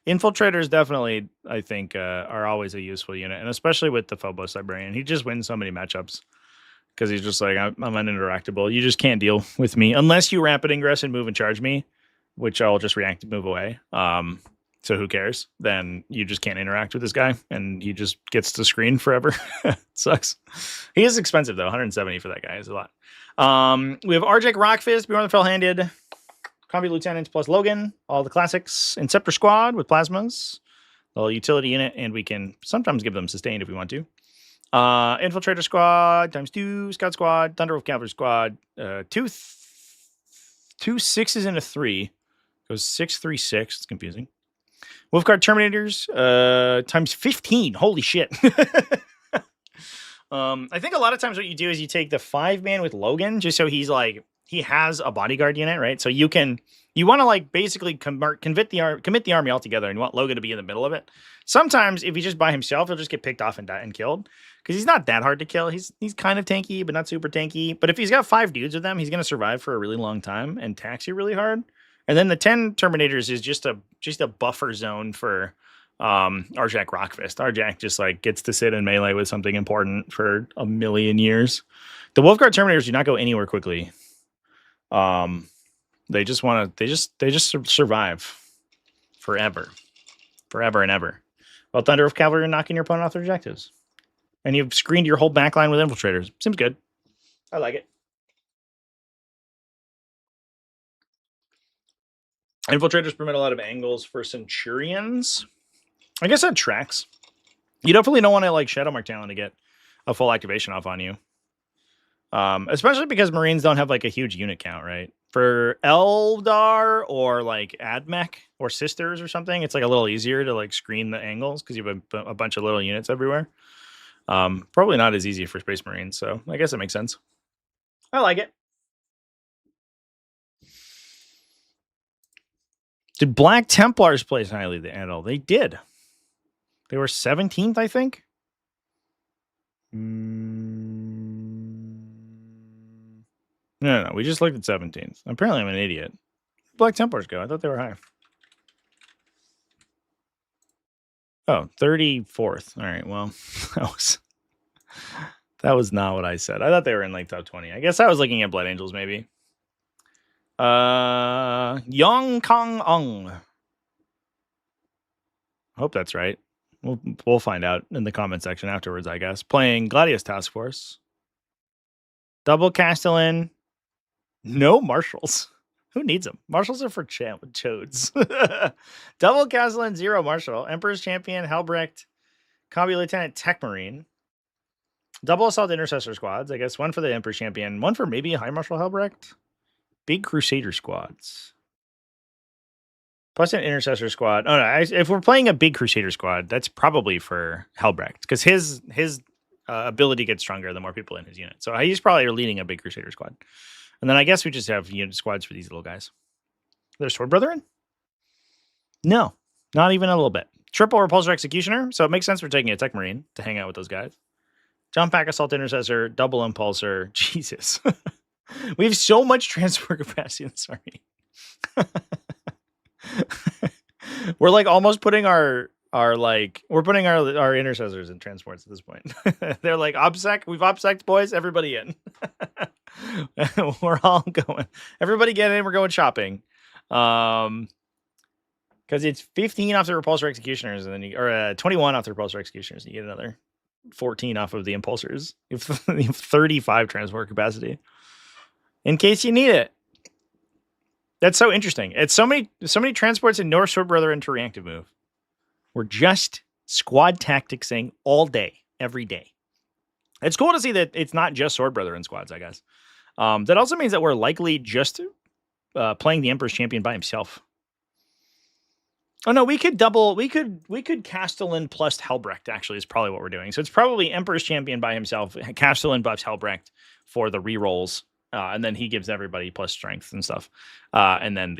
Infiltrators definitely I think are always a useful unit, and especially with the Phobos Librarian, he just wins so many matchups. Because he's just I'm uninteractable. You just can't deal with me unless you rapid ingress and move and charge me, which I'll just react and move away. So who cares? Then you just can't interact with this guy, and he just gets to screen forever. It sucks. He is expensive though. 170 for that guy is a lot. We have Arjek Rockfist, Bjorn the Fell-Handed, Combi Lieutenant plus Logan, all the classics, Inceptor Squad with plasmas, a little utility unit, and we can sometimes give them sustained if we want to. Infiltrator Squad ×2, Scout Squad, Thunder Wolf Cavalry Squad, 2 6s and a 3. Goes 6-3-6. It's confusing. Wolfguard Terminators ×15. Holy shit. I think a lot of times what you do is you take the 5-man with Logan just so he's he has a bodyguard unit, right? So you want to basically commit the army altogether, and you want Logan to be in the middle of it. Sometimes if he's just by himself, he'll just get picked off and die and killed because he's not that hard to kill. He's kind of tanky, but not super tanky. But if he's got 5 dudes with them, he's going to survive for a really long time and tax you really hard. And then the 10 Terminators is just a buffer zone for Arjak Rockfist. Arjak just gets to sit in melee with something important for a million years. The Wolfguard Terminators do not go anywhere quickly. They just survive forever and ever. While Thunder of Cavalry are knocking your opponent off their objectives. And you've screened your whole backline with Infiltrators. Seems good. I like it. Infiltrators permit a lot of angles for Centurions. I guess that tracks. You definitely don't want to Shadow Mark Talon to get a full activation off on you. Especially because Marines don't have a huge unit count, right? For Eldar or Admech or Sisters or something, it's a little easier to screen the angles because you have a bunch of little units everywhere. Probably not as easy for Space Marines, so I guess it makes sense. I like it. Did Black Templars place highly at all? They did. They were 17th, I think. No. We just looked at 17th. Apparently, I'm an idiot. Black Templars go. I thought they were high. Oh, 34th. All right. Well, That was not what I said. I thought they were in like top 20. I guess I was looking at Blood Angels maybe. Yong Kong Ong. Hope that's right. We'll find out in the comment section afterwards, I guess. Playing Gladius Task Force. Double Castellan. No Marshals. Who needs them? Marshals are for chodes. Double Castellan, 0 Marshal. Emperor's Champion, Helbrecht. Combi Lieutenant, Tech Marine. Double Assault Intercessor squads. I guess one for the Emperor's Champion. One for maybe a High Marshal Helbrecht. Big Crusader squads. Plus an Intercessor squad. Oh, no. If we're playing a big Crusader squad, that's probably for Helbrecht. Because his ability gets stronger the more people in his unit. So he's probably leading a big Crusader squad. And then I guess we just have unit squads for these little guys. There's Sword Brethren? No, not even a little bit. Triple Repulsor Executioner. So it makes sense for taking a Tech Marine to hang out with those guys. Jump Pack Assault Intercessor. Double Impulsor. Jesus. We have so much transport capacity in this army. We're like almost putting our intercessors in transports at this point. They're like, OBSEC, we've OBSEC'd, boys, everybody in. We're all going. Everybody get in, we're going shopping. Because it's 15 off the Repulsor Executioners, and then 21 off the Repulsor Executioners, and you get another 14 off of the Impulsors. You have 35 transport capacity. In case you need it. That's so interesting. It's so many transports in North Sword Brethren to reactive move. We're just squad tacticsing all day, every day. It's cool to see that it's not just Sword Brethren squads, I guess. That also means that we're likely just playing the Emperor's Champion by himself. Oh no, we could Castellan plus Helbrecht, actually, is probably what we're doing. So it's probably Emperor's Champion by himself, Castellan buffs Helbrecht for the rerolls, and then he gives everybody plus strength and stuff. And then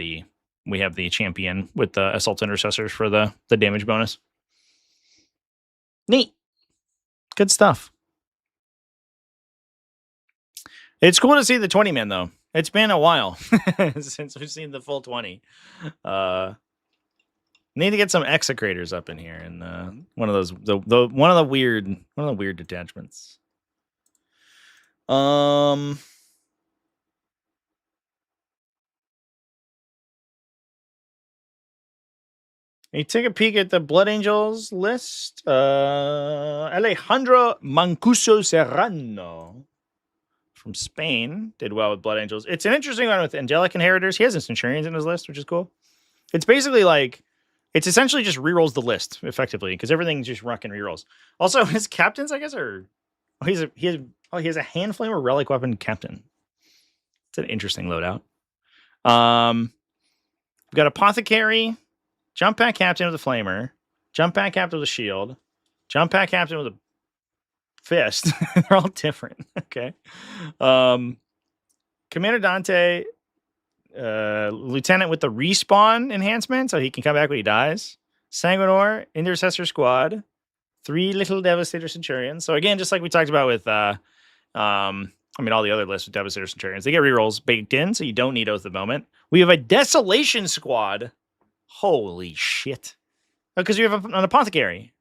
we have the champion with the Assault Intercessors for the damage bonus. Neat. Good stuff. It's cool to see the 20 man though. It's been a while since we've seen the full 20. Need to get some execrators up in here and one of those one of the weird detachments. You take a peek at the Blood Angels list. Alejandro Mancuso Serrano from Spain did well with Blood Angels. It's an interesting one with Angelic Inheritors. He has some Centurions in his list, which is cool. It's basically like, it's essentially just rerolls the list effectively because everything's just rocking rerolls. Also, his captains, I guess, he has a hand flamer relic weapon captain. It's an interesting loadout. We've got Apothecary. Jump Pack Captain with a Flamer. Jump Pack Captain with a Shield. Jump Pack Captain with a Fist. They're all different. Okay. Commander Dante. Lieutenant with the Respawn enhancement, so he can come back when he dies. Sanguinor. Intercessor Squad. 3 little Devastator Centurions. So again, just like we talked about with all the other lists with Devastator Centurions, they get rerolls baked in, so you don't need Oath of the Moment. We have a Desolation Squad. Holy shit. Because we have an Apothecary.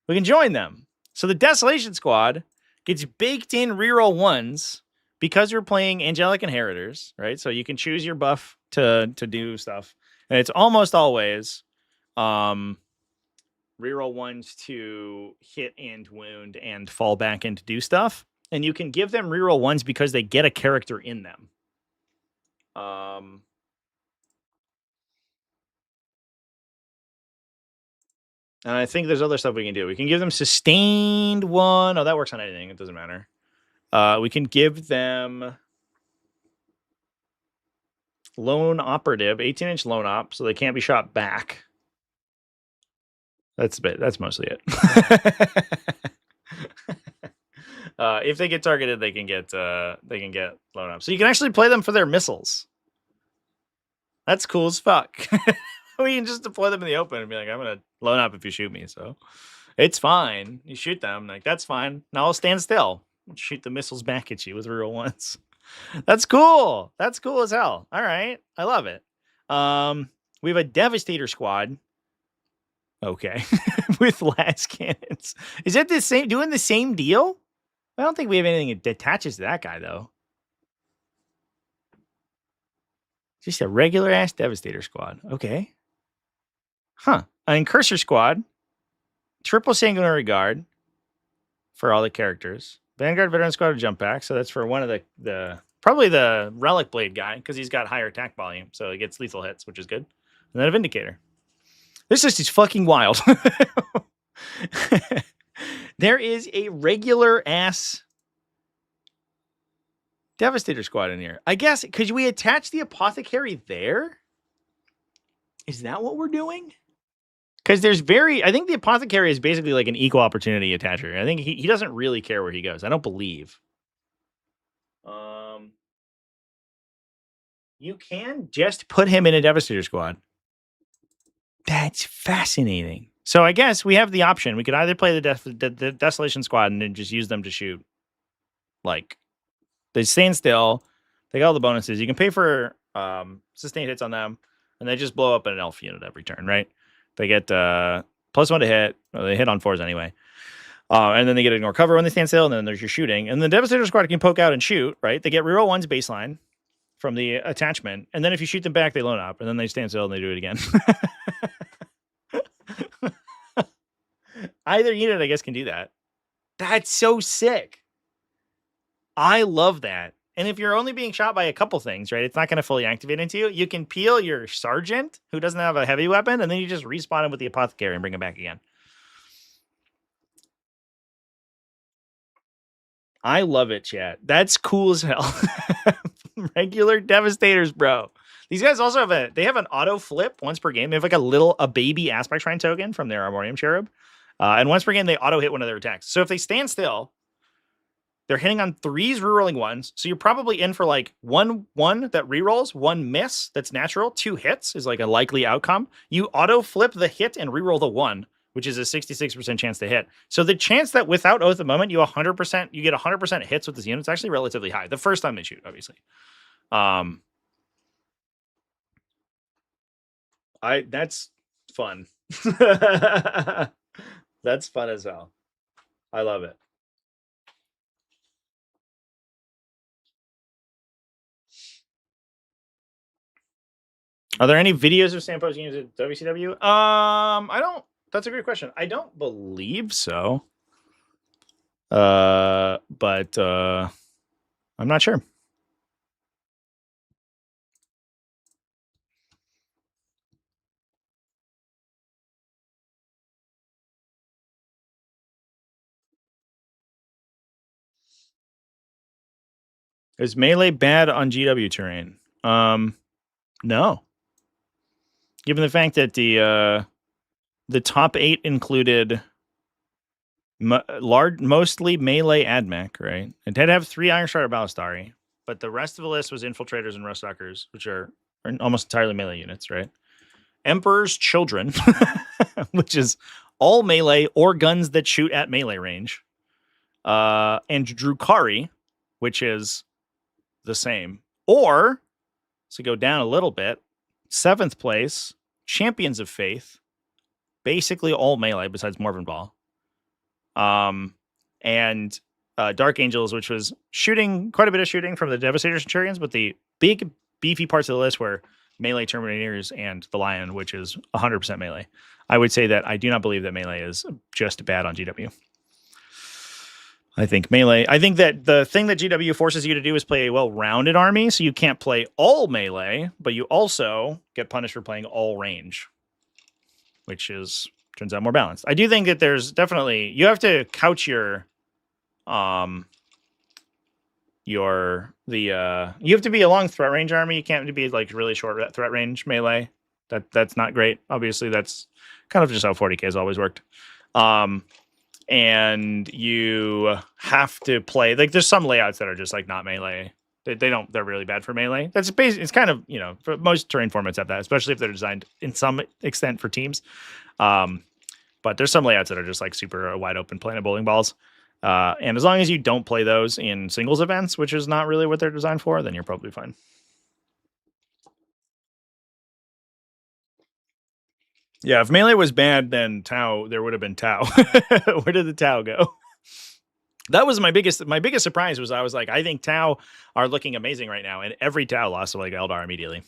We can join them. So the Desolation Squad gets baked in reroll 1s because we're playing Angelic Inheritors, right? So you can choose your buff to do stuff. And it's almost always reroll 1s to hit and wound and fall back in to do stuff. And you can give them reroll 1s because they get a character in them. And I think there's other stuff we can do. We can give them sustained 1. Oh, that works on anything. It doesn't matter. We can give them lone operative, 18-inch lone op, so they can't be shot back. That's mostly it. If they get targeted, they can get lone op. So you can actually play them for their missiles. That's cool as fuck. We can just deploy them in the open and be like, I'm going to loan up if you shoot me. So it's fine. You shoot them. Like, that's fine. Now I'll stand still. Shoot the missiles back at you with reroll 1s. That's cool. That's cool as hell. All right. I love it. We have a Devastator Squad. Okay. With las cannons. Is it doing the same deal? I don't think we have anything that attaches to that guy, though. Just a regular ass Devastator squad. Okay. Huh. An Incursor squad. Triple Sanguinary Guard for all the characters. Vanguard Veteran Squad with jump back. So that's for one of the probably the Relic Blade guy, because he's got higher attack volume. So he gets lethal hits, which is good. And then a Vindicator. This list is fucking wild. There is a regular ass Devastator squad in here. I guess, could we attach the Apothecary there? Is that what we're doing? Because I think the Apothecary is basically like an equal opportunity attacher. I think he doesn't really care where he goes. I don't believe. You can just put him in a Devastator squad. That's fascinating. So I guess we have the option. We could either play the Desolation squad and then just use them to shoot. Like, they stand still. They got all the bonuses. You can pay for sustained hits on them, and they just blow up an elf unit every turn, right? They get +1 to hit. Well, they hit on 4s anyway. And then they get ignore cover when they stand still, and then there's your shooting. And the Devastator squad can poke out and shoot, right? They get reroll 1's baseline from the attachment, and then if you shoot them back, they loan up, and then they stand still and they do it again. Either unit, I guess, can do that. That's so sick. I love that. And if you're only being shot by a couple things, right, it's not going to fully activate into you. You can peel your sergeant, who doesn't have a heavy weapon, and then you just respawn him with the Apothecary and bring him back again. I love it, chat. That's cool as hell. Regular Devastators, bro. These guys also have an auto flip once per game. They have like a baby Aspect Shrine token from their Armorium Cherub. And once per game, they auto hit one of their attacks. So if they stand still, they're hitting on 3s, rerolling 1s. So you're probably in for like 1 that rerolls, 1 miss that's natural, 2 hits is like a likely outcome. You auto flip the hit and reroll the 1, which is a 66% chance to hit. So the chance that without Oath of Moment, you get 100% hits with this unit is actually relatively high. The first time they shoot, obviously. That's fun. That's fun as hell. I love it. Are there any videos of Sam posting at WCW? I don't. That's a great question. I don't believe so. But I'm not sure. Is melee bad on GW terrain? No. Given the fact that the top 8 included mostly melee AdMech, right? It did have 3 Iron Strider Ballistari, but the rest of the list was Infiltrators and Rustsuckers, which are almost entirely melee units, right? Emperor's Children, which is all melee or guns that shoot at melee range. And Drukhari, which is the same. Or, to go down a little bit, 7th place, Champions of Faith, basically all melee besides Morven Ball. And Dark Angels, which was shooting, quite a bit of shooting from the Devastator Centurions, but the big, beefy parts of the list were melee Terminators and the Lion, which is 100% melee. I would say that I do not believe that melee is just bad on GW. I think that the thing that GW forces you to do is play a well-rounded army, so you can't play all melee, but you also get punished for playing all range, which turns out more balanced. I do think that there's definitely, you have to couch you have to be a long threat range army. You can't be like really short threat range melee. That's not great. Obviously, that's kind of just how 40k has always worked. And you have to play, like, there's some layouts that are just like not melee. They're really bad for melee. It's kind of, for most terrain formats have that, especially if they're designed in some extent for teams. But there's some layouts that are just like super wide open planet bowling balls. And as long as you don't play those in singles events, which is not really what they're designed for, then you're probably fine. Yeah, if melee was bad, then Tau, there would have been Tau. Where did the Tau go? That was my biggest surprise. Was I was like, I think Tau are looking amazing right now, and every Tau lost to like Eldar immediately,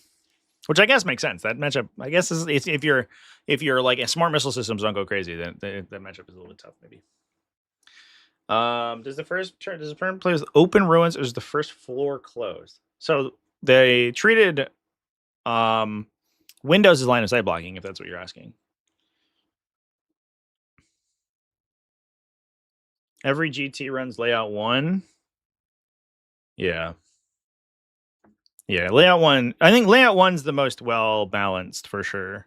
which I guess makes sense. That matchup, I guess, is if you're like smart missile systems don't go crazy, then that matchup is a little bit tough, maybe. Does the first turn play with open ruins, or is the first floor closed? So they treated Windows as line of sight blocking, if that's what you're asking. Every GT runs layout 1. Yeah. Yeah, layout 1. I think layout 1's the most well balanced for sure.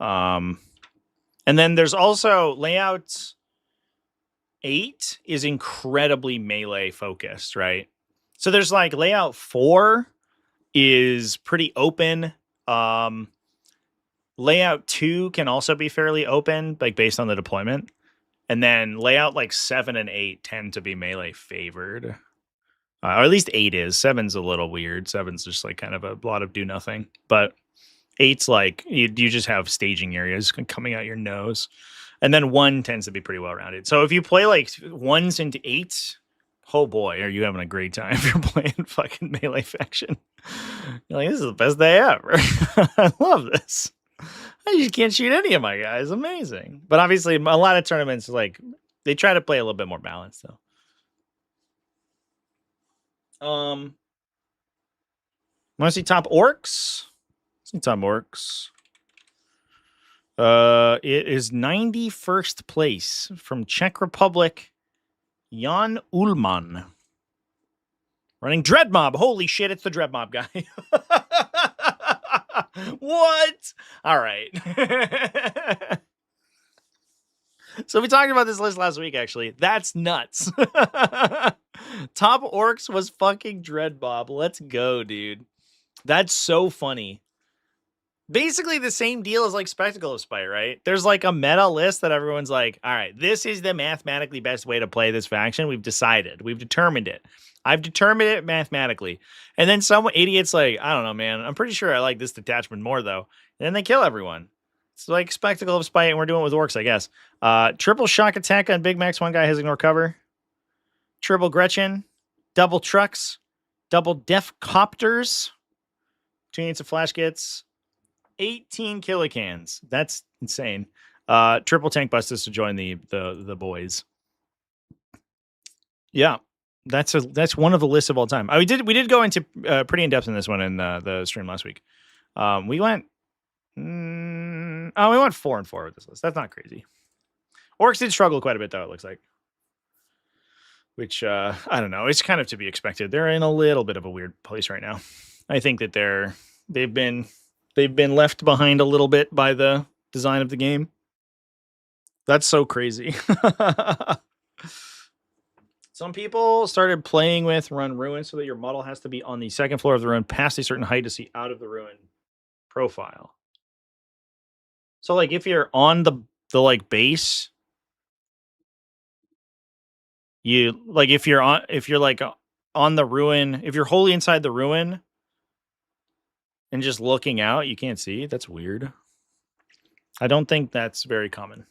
And then there's also layout 8 is incredibly melee focused, right? So there's like layout 4 is pretty open. Layout 2 can also be fairly open, like based on the deployment. And then layout like 7 and 8 tend to be melee favored. Or at least 8 is. 7's a little weird. 7's just like kind of a lot of do nothing. But 8's like, you just have staging areas coming out your nose. And then 1 tends to be pretty well rounded. So if you play like 1s into 8s, oh boy, are you having a great time if you're playing fucking melee faction. You're like, this is the best day ever. I love this. I just can't shoot any of my guys. Amazing. But obviously, a lot of tournaments, like, they try to play a little bit more balanced, though. Want to see top orcs? See top orcs. It is 91st place from Czech Republic, Jan Ullman. Running Dread Mob. Holy shit, it's the Dread Mob guy. What? All right. So we talked about this list last week, actually. That's nuts. Top orcs was fucking Dread Mob. Let's go, dude. That's so funny. Basically the same deal as like Spectacle of Spite, right? There's like a meta list that everyone's like, all right, this is the mathematically best way to play this faction. We've decided. We've determined it. I've determined it mathematically. And then some idiot's like, I don't know, man. I'm pretty sure I like this detachment more, though. And then they kill everyone. It's like Spectacle of Spite, and we're doing it with orcs, I guess. Triple shock attack on Big Max. One guy has ignore cover. Triple Gretchen. Double trucks. Double def copters. 2 units of flash kits. 18 kilocans. That's insane. Triple tank busters to join the boys. Yeah. That's one of the lists of all time. We did go into pretty in depth in this one in the stream last week. We went 4 and 4 with this list. That's not crazy. Orcs did struggle quite a bit though, it looks like. Which I don't know. It's kind of to be expected. They're in a little bit of a weird place right now. I think that they've been left behind a little bit by the design of the game. That's so crazy. Some people started playing with run ruin so that your model has to be on the second floor of the ruin past a certain height to see out of the ruin profile. So like if you're on the like base, you like if you're like on the ruin, if you're wholly inside the ruin and just looking out, you can't see. That's weird. I don't think that's very common.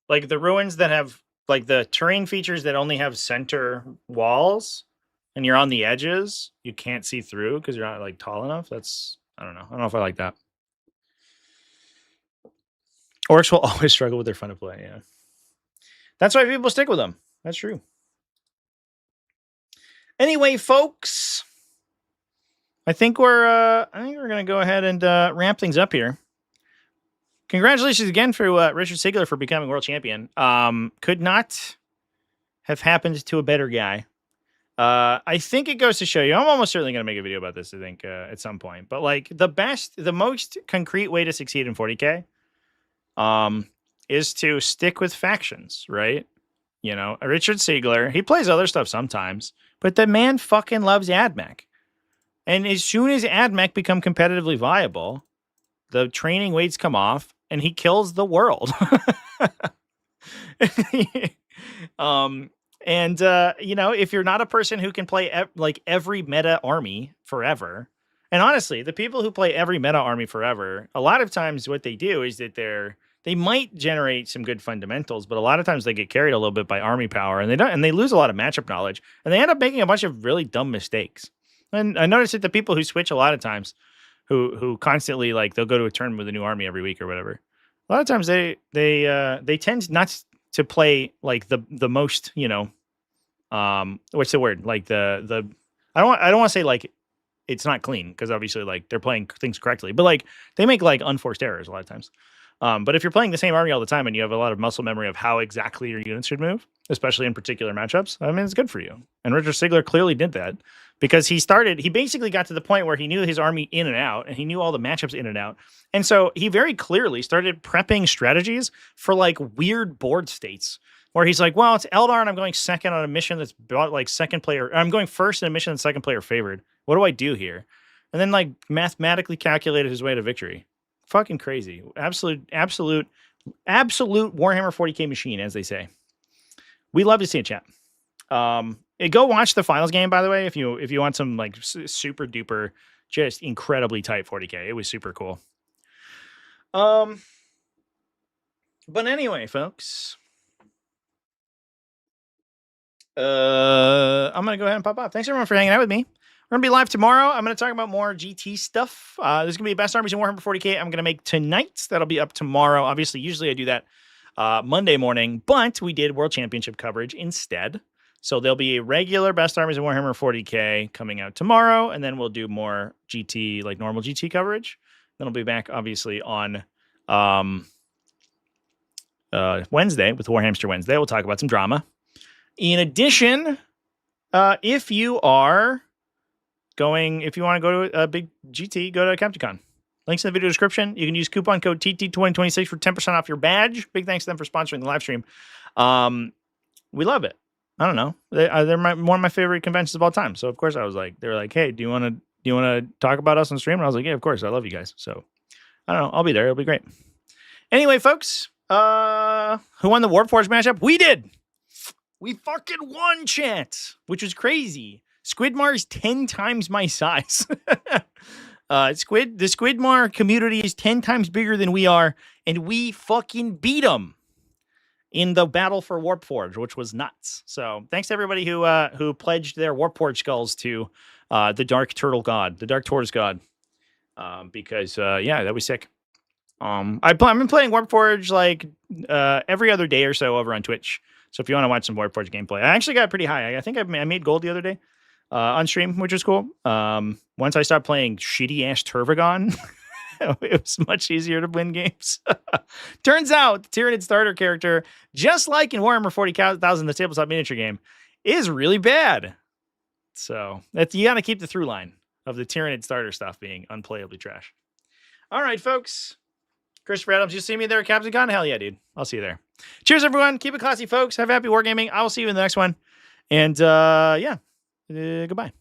Like the ruins that have like the terrain features that only have center walls and you're on the edges, you can't see through because you're not like tall enough. That's, I don't know. I don't know if I like that. Orcs will always struggle with their fun to play. Yeah. That's why people stick with them. That's true. Anyway, folks, I think we're going to go ahead and ramp things up here. Congratulations again for Richard Sigler for becoming world champion. Could not have happened to a better guy. I think it goes to show you, I'm almost certainly going to make a video about this, I think, at some point. But like the most concrete way to succeed in 40K is to stick with factions, right? You know, Richard Sigler, he plays other stuff sometimes, but the man fucking loves AdMech. And as soon as AdMech become competitively viable, the training weights come off and he kills the world. You know, if you're not a person who can play like every meta army forever, and honestly, the people who play every meta army forever, a lot of times what they do is that they might generate some good fundamentals, but a lot of times they get carried a little bit by army power, and they lose a lot of matchup knowledge, and they end up making a bunch of really dumb mistakes. And I noticed that the people who switch a lot of times, who constantly like they'll go to a tournament with a new army every week or whatever. A lot of times they tend not to play like the most, you know, what's the word? Like the I don't want to say like it's not clean, because obviously like they're playing things correctly, but like they make like unforced errors a lot of times. But if you're playing the same army all the time and you have a lot of muscle memory of how exactly your units should move, especially in particular matchups, I mean, it's good for you. And Richard Sigler clearly did that, because he basically got to the point where he knew his army in and out, and he knew all the matchups in and out. And so he very clearly started prepping strategies for like weird board states where he's like, well, it's Eldar and I'm going second on a mission that's brought like second player. I'm going first in a mission that's second player favored. What do I do here? And then like mathematically calculated his way to victory. Fucking crazy. Absolute Warhammer 40K machine, as they say. We love to see it, chat. Go watch the finals game, by the way, if you want some like super duper, just incredibly tight 40K. It was super cool. But anyway, folks, I'm gonna go ahead and pop off. Thanks everyone for hanging out with me. We're going to be live tomorrow. I'm going to talk about more GT stuff. There's going to be best armies in Warhammer 40K. I'm going to make tonight. That'll be up tomorrow. Obviously, usually I do that Monday morning, but we did World Championship coverage instead. So there'll be a regular best armies in Warhammer 40K coming out tomorrow, and then we'll do more GT, like normal GT coverage. Then I'll be back, obviously, on Wednesday with Warhamster Wednesday. We'll talk about some drama. In addition, if you want to go to a big GT, go to Capticon. Links in the video description. You can use coupon code TT2026 for 10% off your badge. Big thanks to them for sponsoring the live stream. We love it. I don't know. They're one of my favorite conventions of all time. So of course I was like, they were like, hey, do you want to talk about us on stream? And I was like, yeah, of course. I love you guys. So I don't know. I'll be there. It'll be great. Anyway, folks, who won the Warforged matchup? We did. We fucking won, chat, which was crazy. Squidmar is 10 times my size. The Squidmar community is 10 times bigger than we are, and we fucking beat them in the battle for Warpforge, which was nuts. So thanks to everybody who pledged their Warpforge skulls to the Dark Turtle God, the Dark Tortoise God, because yeah, that was sick. I've been playing Warpforge like every other day or so over on Twitch. So if you want to watch some Warpforge gameplay, I actually got pretty high. I think I made gold the other day on stream, which was cool. Once I stopped playing shitty ass Turvagon, it was much easier to win games. Turns out the Tyranid starter character, just like in Warhammer 40,000, the tabletop miniature game, is really bad. So you got to keep the through line of the Tyranid starter stuff being unplayably trash. All right, folks. Christopher Adams, you see me there at CaptainCon? Hell yeah, dude. I'll see you there. Cheers, everyone. Keep it classy, folks. Have happy wargaming. I will see you in the next one. And yeah, goodbye.